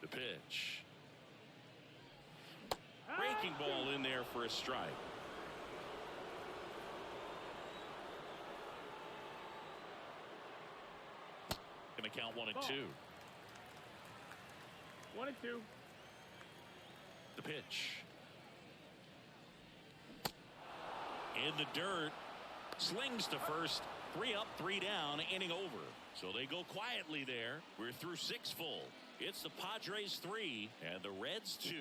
The pitch. Breaking ball in there for a strike. Going to count 1 and 2. 1 and 2. The pitch. In the dirt. Slings to first. 3 up, 3 down, inning over. So they go quietly there. We're through 6 full. It's the Padres 3 and the Reds 2.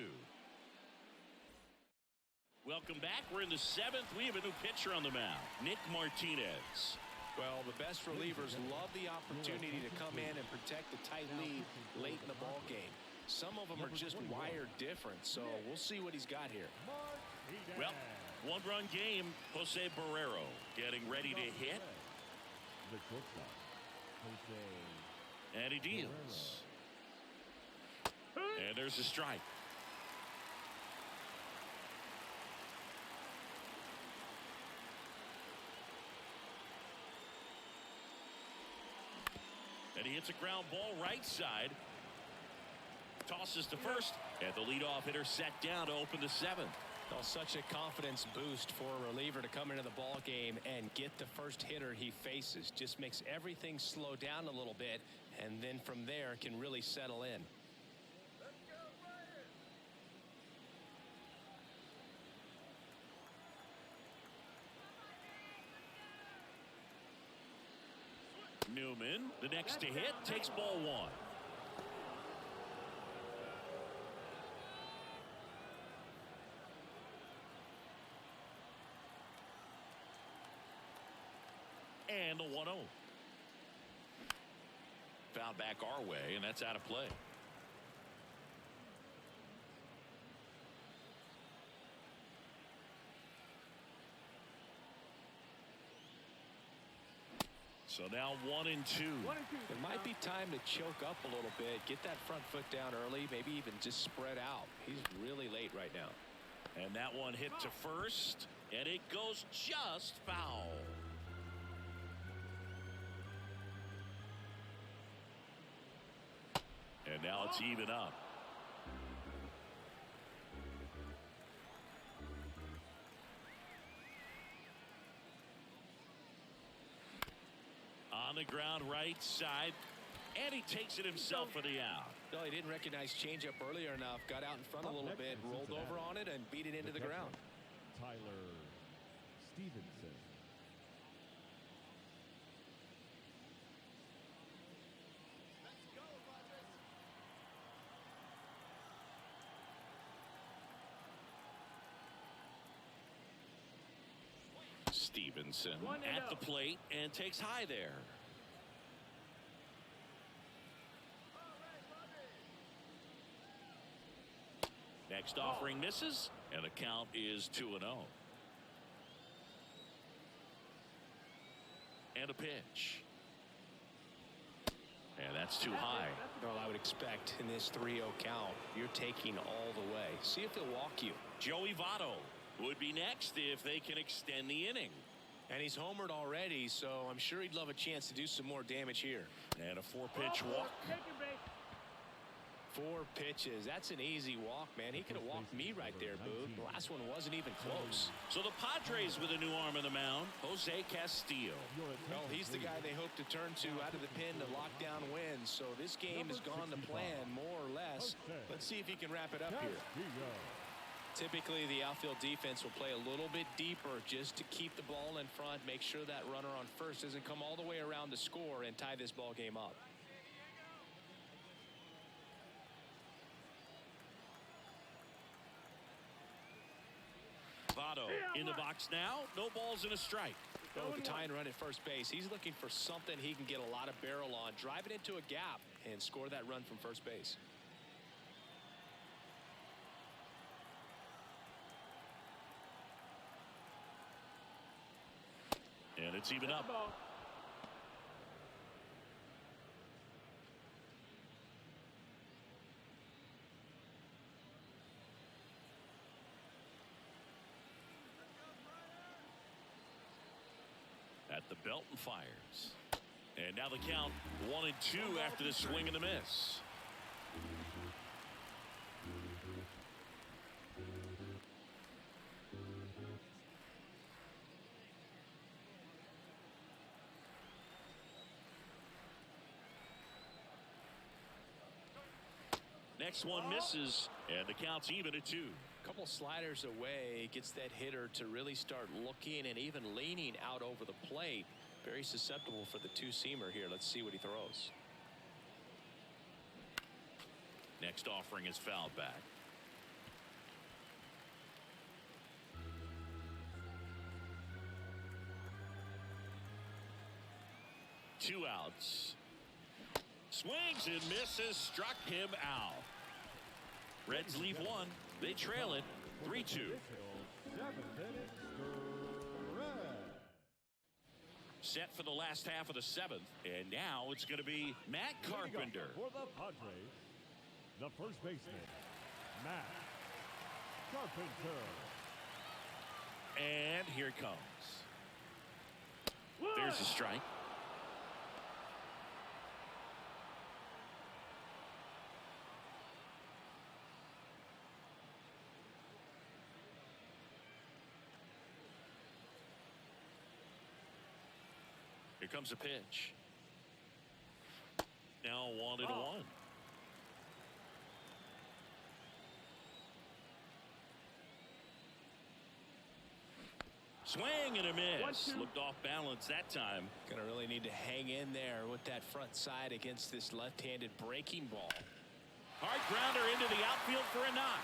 Welcome back. We're in the 7th. We have a new pitcher on the mound, Nick Martinez. Well, the best relievers love the opportunity to come in and protect a tight lead late in the ball game. Some of them are just wired different, so we'll see what he's got here. Well, 1-run game. Jose Barrero getting ready to hit. The shortstop, Jose. And he deals. And there's a strike. And he hits a ground ball right side. Tosses to first. And the leadoff hitter set down to open the 7th. Well, such a confidence boost for a reliever to come into the ball game and get the first hitter he faces. Just makes everything slow down a little bit, and then from there can really settle in. Newman, the next to hit, takes ball 1. And the 1-0. Found back our way, and that's out of play. So now 1 and 2. It might be time to choke up a little bit, get that front foot down early, maybe even just spread out. He's really late right now. And that one hit to first, and it goes just foul. And now it's even up. On the ground right side, and he takes it himself for the out. No, he didn't recognize changeup earlier enough, got out in front a little bit, rolled over on it, and beat it into the ground. Tyler Stevenson. Stevenson 1-0. at the plate and takes high there. Next offering misses, and the count is 2-0. And a pitch. And that's too high. Well, I would expect in this 3-0 count, you're taking all the way. See if he'll walk you. Joey Votto would be next if they can extend the inning. And he's homered already, so I'm sure he'd love a chance to do some more damage here. And a 4-pitch walk. Take your base. 4 pitches. That's an easy walk, man. He could have walked me right there, Boog. The last one wasn't even close. So the Padres with a new arm in the mound, Jose Castillo. Well, he's the guy they hope to turn to out of the pen to lock down wins. So this game has gone to plan, more or less. Let's see if he can wrap it up here. Typically, the outfield defense will play a little bit deeper just to keep the ball in front, make sure that runner on first doesn't come all the way around to score and tie this ball game up. Votto in the box now. No balls and a strike. Well, with the tying run at first base, he's looking for something he can get a lot of barrel on, drive it into a gap, and score that run from first base. And it's even up. At the belt and fires. And now the count 1-2 after the swing and the miss. Next one misses, and the count's even at 2. Couple sliders away gets that hitter to really start looking and even leaning out over the plate. Very susceptible for the two-seamer here. Let's see what he throws. Next offering is fouled back. Two outs. Swings and misses, struck him out. Reds leave one. They trail it 3-2. Set for the last half of the 7th, and now it's going to be Matt Carpenter. For the Padres, the first baseman, Matt Carpenter. And here it comes. There's a strike. Here comes a pitch. Now 1-1. Swing and a miss. Looked off balance that time. Gonna really need to hang in there with that front side against this left-handed breaking ball. Hard grounder into the outfield for a knock.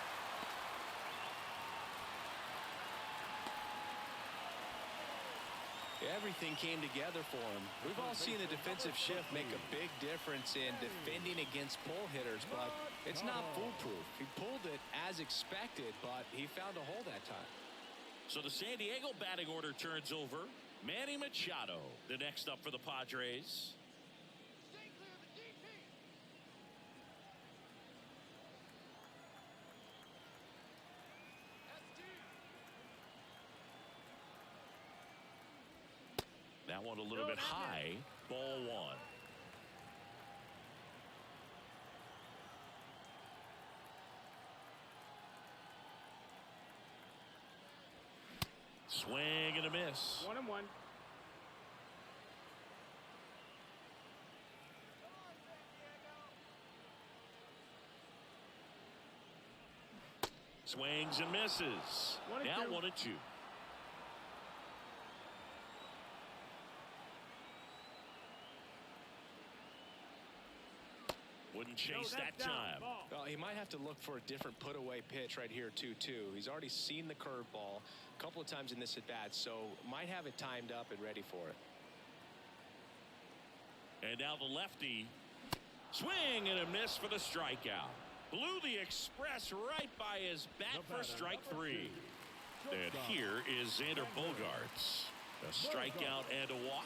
Everything came together for him. We've all seen the defensive shift make a big difference in defending against pull hitters, but it's not foolproof. He pulled it as expected, but he found a hole that time. So the San Diego batting order turns over. Manny Machado, the next up for the Padres. That one a little bit high. Ball 1. Swing and a miss. 1-1. Swings and misses. Now 1-2. Wouldn't chase No, that that's down. time. Ball. Well, he might have to look for a different put-away pitch right here, too. He's already seen the curveball a couple of times in this at-bat, so might have it timed up and ready for it. And now the lefty. Swing and a miss for the strikeout. Blew the express right by his bat for strike 3. And here is Xander Bogaerts. A strikeout and a walk.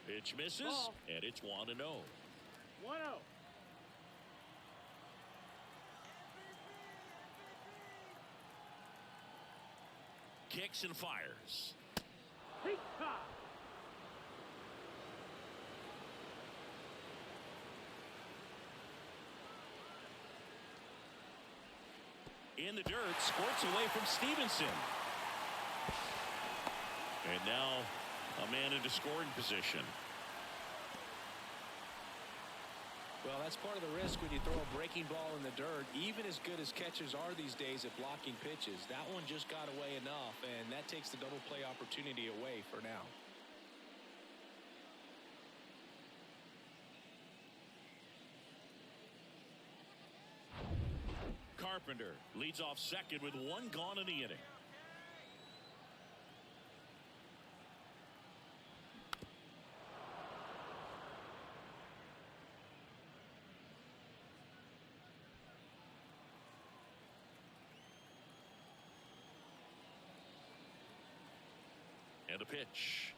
Pitch misses, Ball. and it's 1-0. 1-0. Kicks and fires. Pizza. In the dirt, squirts away from Stevenson. And now a man into scoring position. Well, that's part of the risk when you throw a breaking ball in the dirt. Even as good as catchers are these days at blocking pitches, that one just got away enough, and that takes the double play opportunity away for now. Carpenter leads off second with 1 gone in the inning. And a pitch.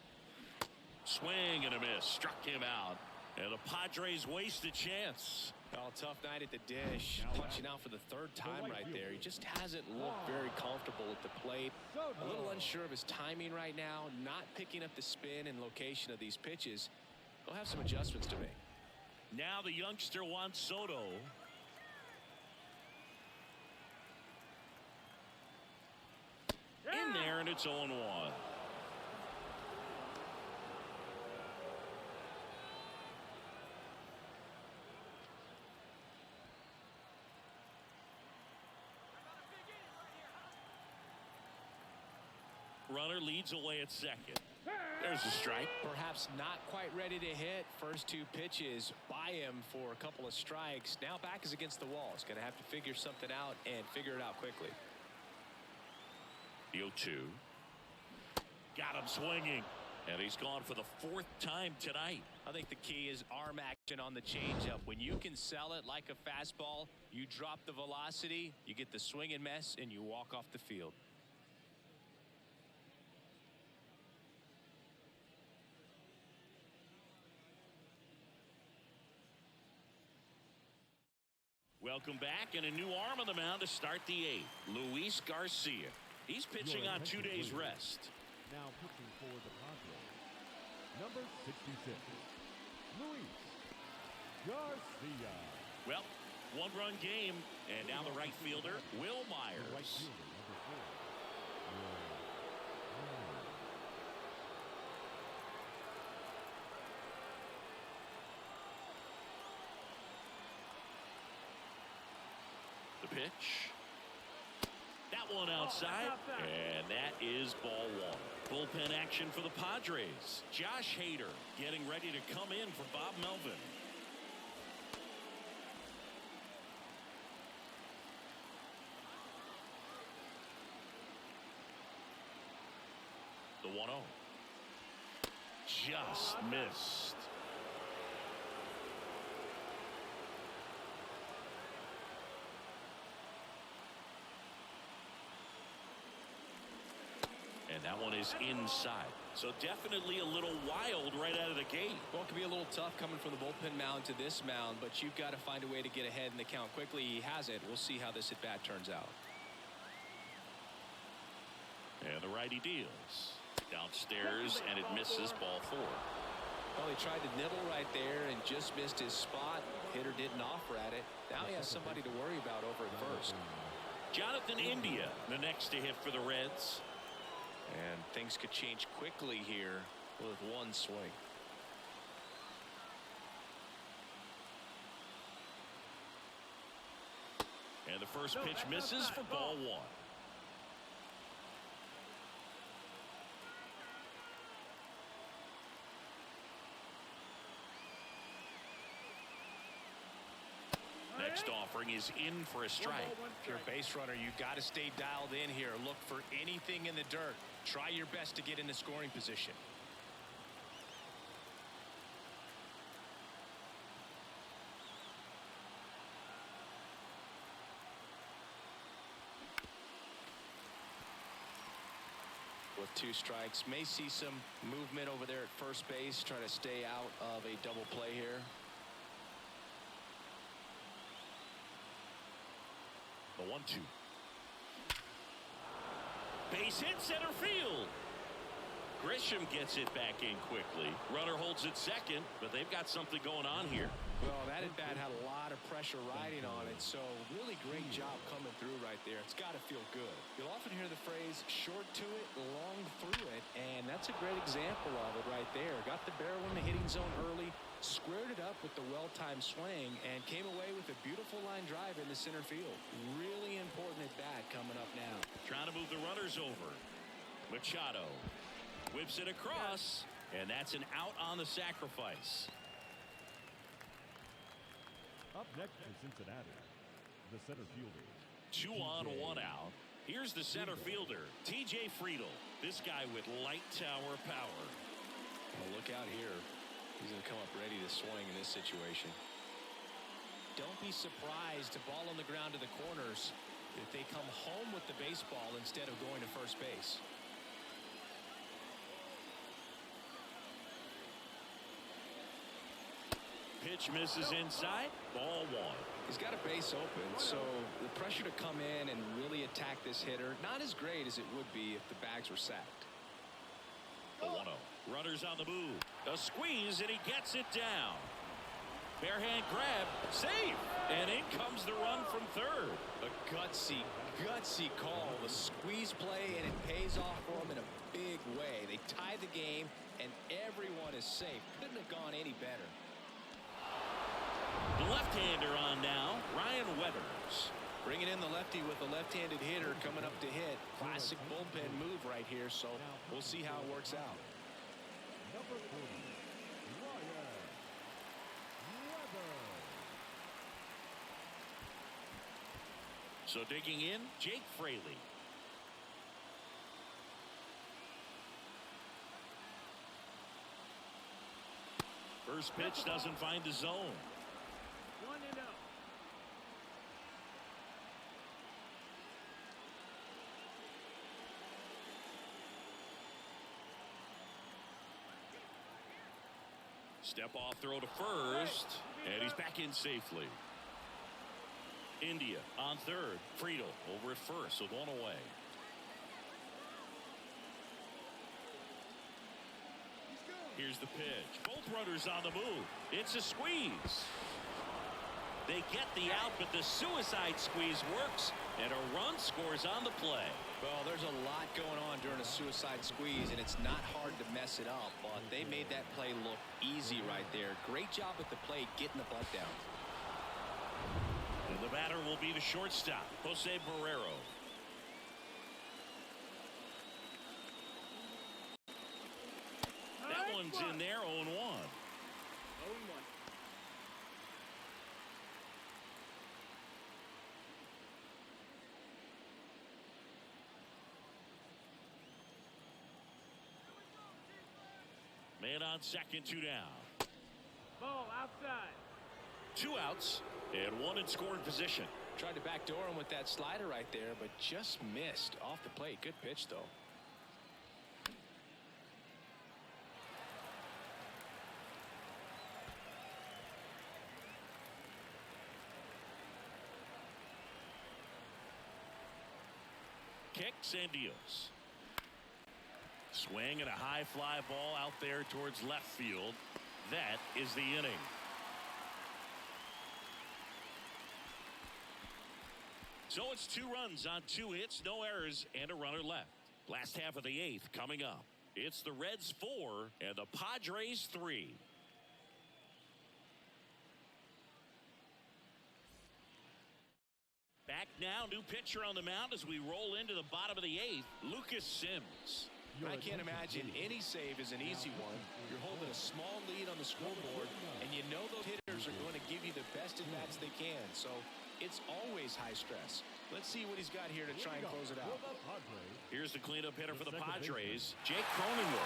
Swing and a miss. Struck him out. And the Padres waste a chance. Well, tough night at the dish. Punching out for the third time right there. He just hasn't looked very comfortable at the plate. A little unsure of his timing right now. Not picking up the spin and location of these pitches. He'll have some adjustments to make. Now the youngster Juan Soto. In there, and it's 0-1. Runner leads away at second. There's a strike. Perhaps not quite ready to hit. First 2 pitches by him for a couple of strikes. Now back is against the wall. He's going to have to figure something out and figure it out quickly. The 0-2. Got him swinging. And he's gone for the 4th time tonight. I think the key is arm action on the changeup. When you can sell it like a fastball, you drop the velocity, you get the swing and miss, and you walk off the field. Welcome back, and a new arm on the mound to start the 8th. Luis Garcia. He's pitching on 2 days rest. Now pitching for the Padres, number 66, Luis Garcia. Well, 1-run game, and now the right fielder, Will The right Myers. fielder, number 4, Will Myers. The pitch. That one outside, and that is ball 1. Bullpen action for the Padres. Josh Hader getting ready to come in for Bob Melvin. The 1-0. Just missed. And that one is inside. So definitely a little wild right out of the gate. Well, it can be a little tough coming from the bullpen mound to this mound, but you've got to find a way to get ahead in the count quickly. He has it. We'll see how this at bat turns out. And the righty deals. Downstairs, and it misses ball 4. Well, he tried to nibble right there and just missed his spot. Hitter didn't offer at it. Now he has somebody to worry about over at first. Jonathan India, the next to hit for the Reds. And things could change quickly here with one swing. And the first pitch misses for ball 1. offering is in for a strike. If you're a base runner, you got to stay dialed in here. Look for anything in the dirt. Try your best to get in the scoring position. With 2 strikes, may see some movement over there at first base. Try to stay out of a double play here. The 1-2. Base hit center field. Grisham gets it back in quickly. Runner holds it second, but they've got something going on here. Well, that at-bat had a lot of pressure riding on it, so really great job coming through right there. It's got to feel good. You'll often hear the phrase, short to it, long through it, and that's a great example of it right there. Got the barrel in the hitting zone early, squared it up with the well-timed swing, and came away with a beautiful line drive into center field. Really important at-bat coming up now. Trying to move the runners over. Machado whips it across, and that's an out on the sacrifice. Up next for Cincinnati, the center fielder. 2 on, 1 out. Here's the center fielder, T.J. Friedl. This guy with light tower power. Well, look out here. He's going to come up ready to swing in this situation. Don't be surprised to ball on the ground to the corners if they come home with the baseball instead of going to first base. Pitch misses inside. Ball 1. He's got a base open, so the pressure to come in and really attack this hitter, not as great as it would be if the bags were sacked. The 1-0. Runners on the move. A squeeze, and he gets it down. Barehand grab. Safe. And in comes the run from third. A gutsy call. The squeeze play, and it pays off for him in a big way. They tie the game, and everyone is safe. Couldn't have gone any better. The left-hander on now, Ryan Weathers. Bringing in the lefty with a left-handed hitter coming up to hit. Classic bullpen move right here, so we'll see how it works out. Number 40, Ryan Weathers. So digging in, Jake Fraley. First pitch doesn't find the zone. 1-0. Step off throw to first, and he's back in safely. India on third. Friedl over at first with 1 away. Here's the pitch. Both runners on the move. It's a squeeze. They get the out, but the suicide squeeze works, and a run scores on the play. Well, there's a lot going on during a suicide squeeze, and it's not hard to mess it up, but they made that play look easy right there. Great job at the plate getting the butt down. And the batter will be the shortstop, Jose Barrero. That one's in there, 0-1. 0-1. Man on second, 2 down. Ball outside. 2 outs and 1 in scoring position. Tried to backdoor him with that slider right there, but just missed off the plate. Good pitch, though. Kicks and deals. Swing and a high fly ball out there towards left field. That is the inning. So it's 2 runs on 2 hits, no errors, and a runner left. Last half of the 8th coming up. It's the Reds 4 and the Padres 3. Back now, new pitcher on the mound as we roll into the bottom of the 8th, Lucas Sims. I can't imagine any save is an easy one. You're holding a small lead on the scoreboard, and you know those hitters are going to give you the best at-bats they can. So it's always high stress. Let's see what he's got here to try and close it out. Here's the cleanup hitter for the Padres, Jake Cronenworth.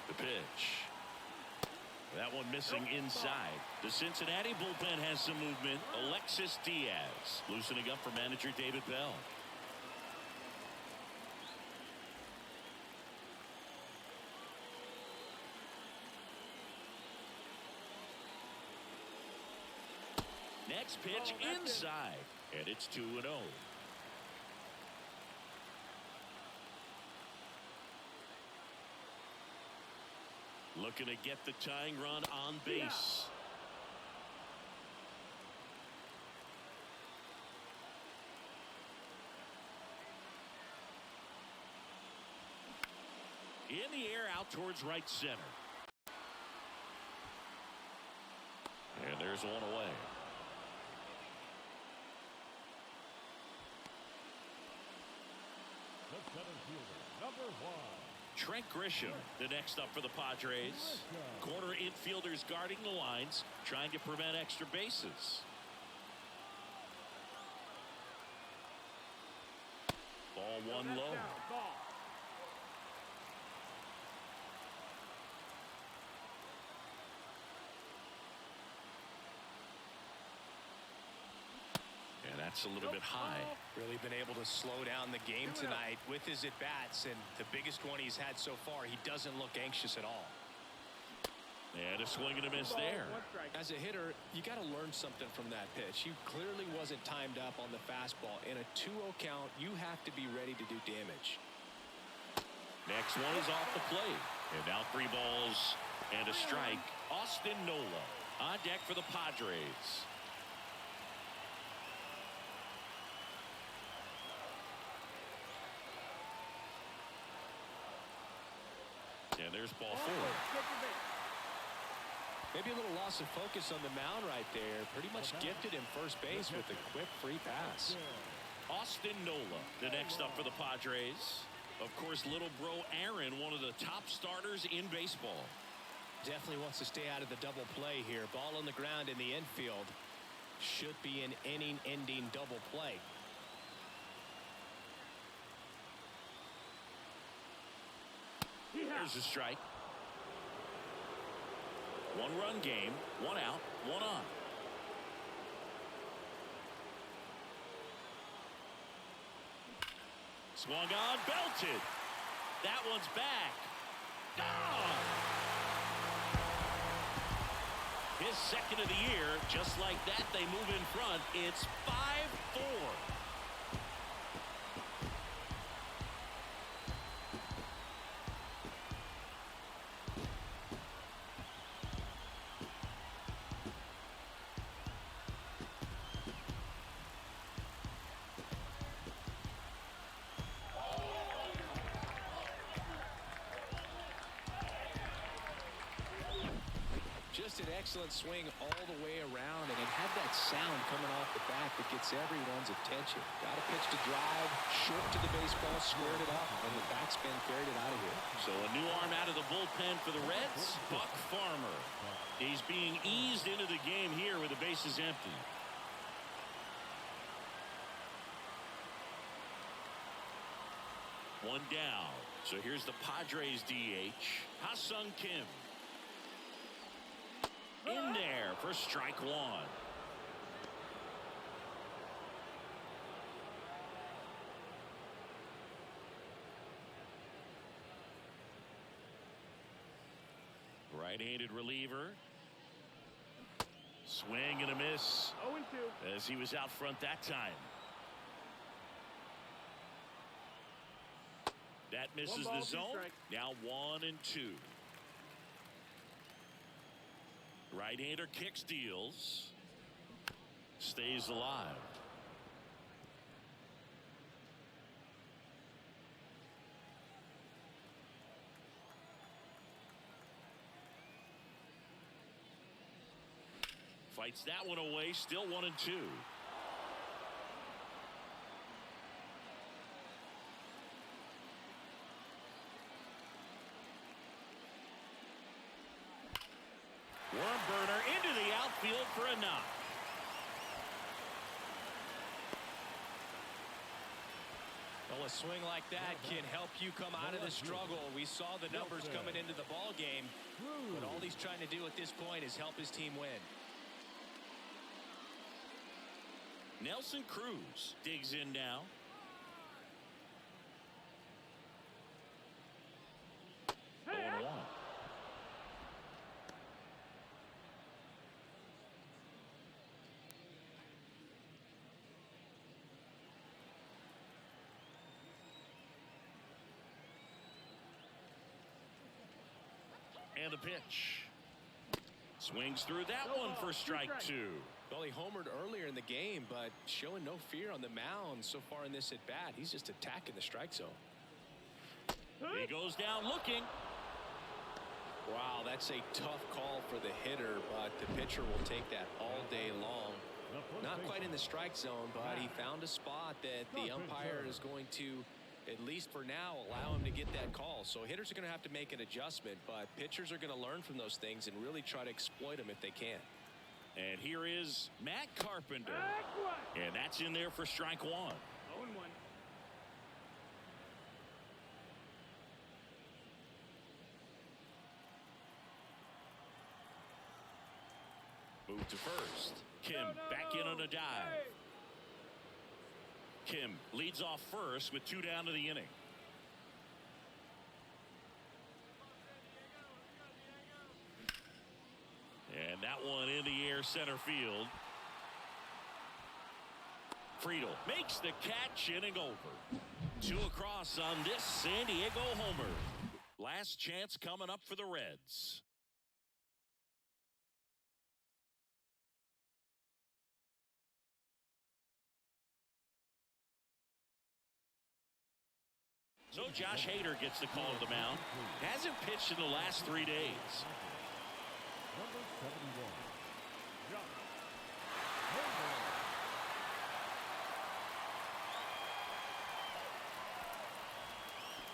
The pitch. That one missing inside. The Cincinnati bullpen has some movement. Alexis Diaz loosening up for manager David Bell. Next pitch inside, and it's 2-0. Looking to get the tying run on base. In the air out towards right center. And there's one away. The center fielder, number 1. Trent Grisham, the next up for the Padres. Corner infielders guarding the lines, trying to prevent extra bases. Ball one low. And that's a little bit high. Really been able to slow down the game tonight with his at-bats, and the biggest one he's had so far, he doesn't look anxious at all. And a swing and a miss there. As a hitter, you got to learn something from that pitch. He clearly wasn't timed up on the fastball. In a 2-0 count, you have to be ready to do damage. Next one is off the plate. And now 3 balls and a strike. Austin Nola on deck for the Padres. And there's ball 4. Maybe a little loss of focus on the mound right there. Pretty much gifted him first base with a quick free pass. Austin Nola, the next up for the Padres. Of course, little bro Aaron, one of the top starters in baseball. Definitely wants to stay out of the double play here. Ball on the ground in the infield. Should be an inning-ending double play. There's a strike. 1-run game, 1 out, 1 on. Swung on, belted. That one's back. Gone. His second of the year. Just like that, they move in front. It's 5-4. Just an excellent swing all the way around, and it had that sound coming off the bat that gets everyone's attention. Got a pitch to drive, short to the baseball, squared it up, and the backspin carried it out of here. So a new arm out of the bullpen for the Reds, Buck Farmer. He's being eased into the game here with the bases empty. One down. So here's the Padres DH, Ha-Sung Kim. In there for strike 1. Right-handed reliever. Swing and a miss 0-2. as he was out front that time. That misses the zone. Now 1-2. Right-hander kick steals. Stays alive. Fights that one away. Still 1-2. Worm burner into the outfield for a knock. Well, a swing like that can help you come out of the struggle. We saw the numbers coming into the ball game, but all he's trying to do at this point is help his team win. Nelson Cruz digs in now. Hey, 0-1. And the pitch. Swings through that one for strike two. Well, he homered earlier in the game, but showing no fear on the mound so far in this at-bat. He's just attacking the strike zone. He goes down looking. Wow, that's a tough call for the hitter, but the pitcher will take that all day long. Not quite in the strike zone, but he found a spot that the umpire is going to, at least for now, allow him to get that call. So hitters are going to have to make an adjustment, but pitchers are going to learn from those things and really try to exploit them if they can. And here is Matt Carpenter. And that's in there for strike one. 0-1. Move to first. Kim back in on a dive. Kim leads off first with 2 down to the inning. And that one in the air center field. Friedel makes the catch, inning over. 2 across on this San Diego homer. Last chance coming up for the Reds. So Josh Hader gets the call to the mound. Hasn't pitched in the last 3 days. Number 71. Josh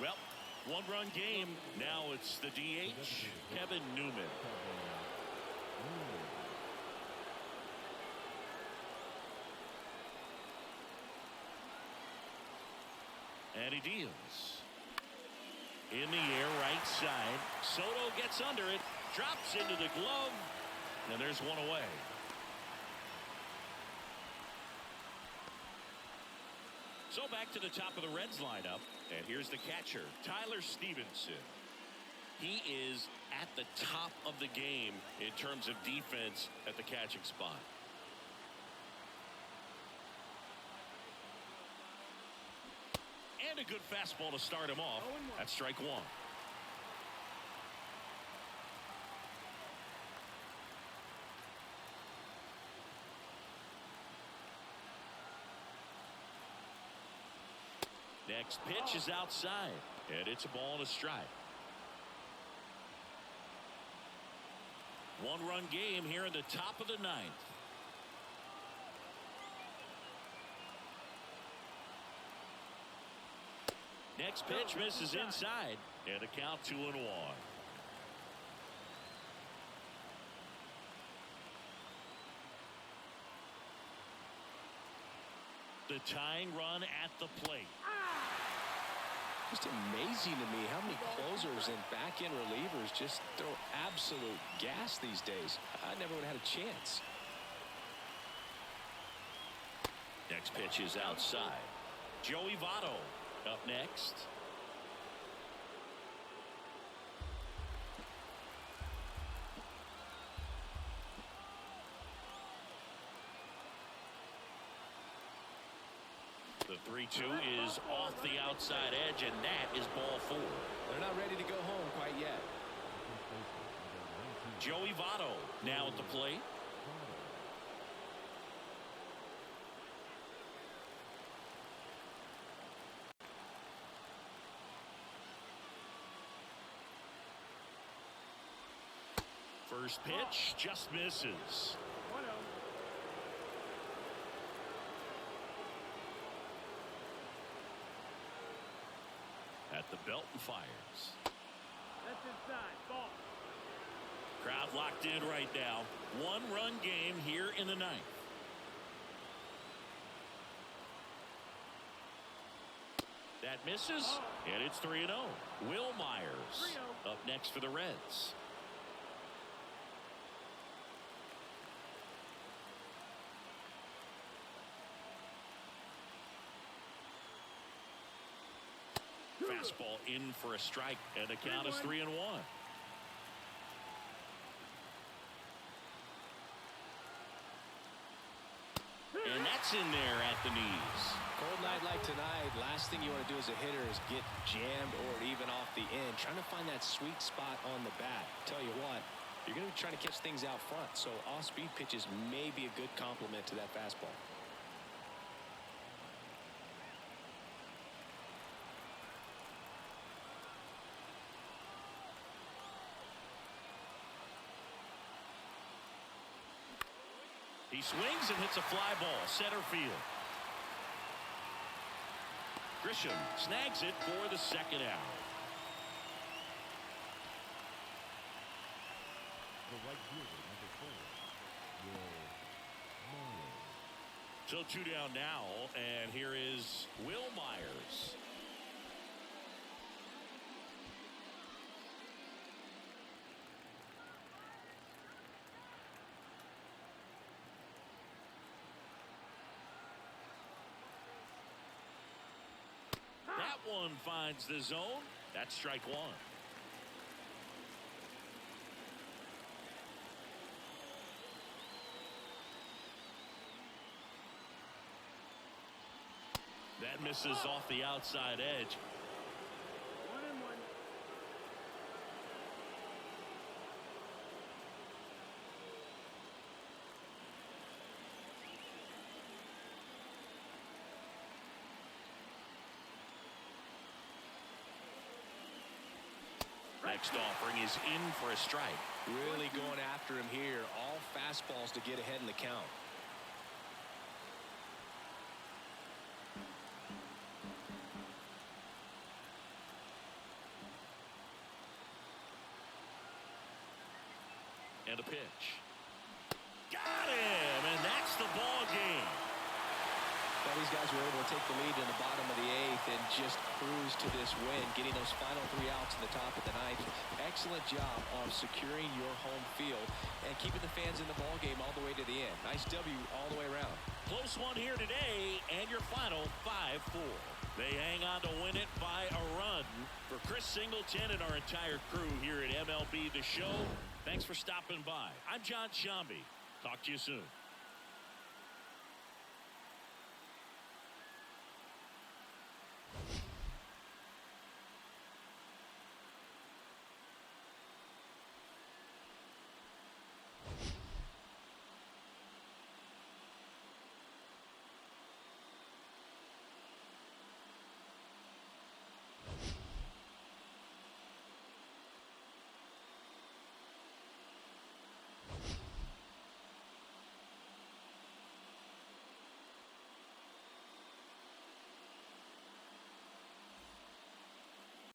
Well, 1-run game. Now it's the DH, Kevin Newman. And he deals. In the air, right side. Soto gets under it, drops into the glove, and there's one away. So back to the top of the Reds lineup, and here's the catcher, Tyler Stevenson. He is at the top of the game in terms of defense at the catching spot. And a good fastball to start him off. That's strike one. Next pitch is outside, and it's a ball and a strike. 1-run game here in the top of the 9th. Next pitch misses inside, and a count 2-1. The tying run at the plate. Just amazing to me how many closers and back-end relievers just throw absolute gas these days. I never would have had a chance. Next pitch is outside. Joey Votto up next. The 3-2 is off the outside edge, and that is ball 4. They're not ready to go home quite yet. Joey Votto now at the plate. First pitch just misses. 1-0. At the belt and fires. That's inside. Ball. Crowd locked in right now. One-run game here in the ninth. That misses, and it's 3-0. Will Myers up next for the Reds. Fastball in for a strike, and the count is 3-1. And that's in there at the knees. Cold night like tonight, last thing you want to do as a hitter is get jammed or even off the end. Trying to find that sweet spot on the bat. Tell you what, you're going to be trying to catch things out front, so off-speed pitches may be a good complement to that fastball. He swings and hits a fly ball, center field. Grisham snags it for the second out. The right fielder, number 4, Will Myers. So 2 down now, and here is Will Myers. That one finds the zone. That's strike one. That misses off the outside edge. 1-1. Next offering is in for a strike. Really going after him here. All fastballs to get ahead in the count. And a pitch. Got him, and that's the ball game. Well, these guys were able to take the lead in the bottom of the 8th and just cruise to this win, getting those final 3 outs in the top of the 9th. Excellent job of securing your home field and keeping the fans in the ball game all the way to the end. Nice W all the way around. Close one here today, and your final 5-4. They hang on to win it by a run. For Chris Singleton and our entire crew here at MLB The Show, thanks for stopping by. I'm John Shambi. Talk to you soon.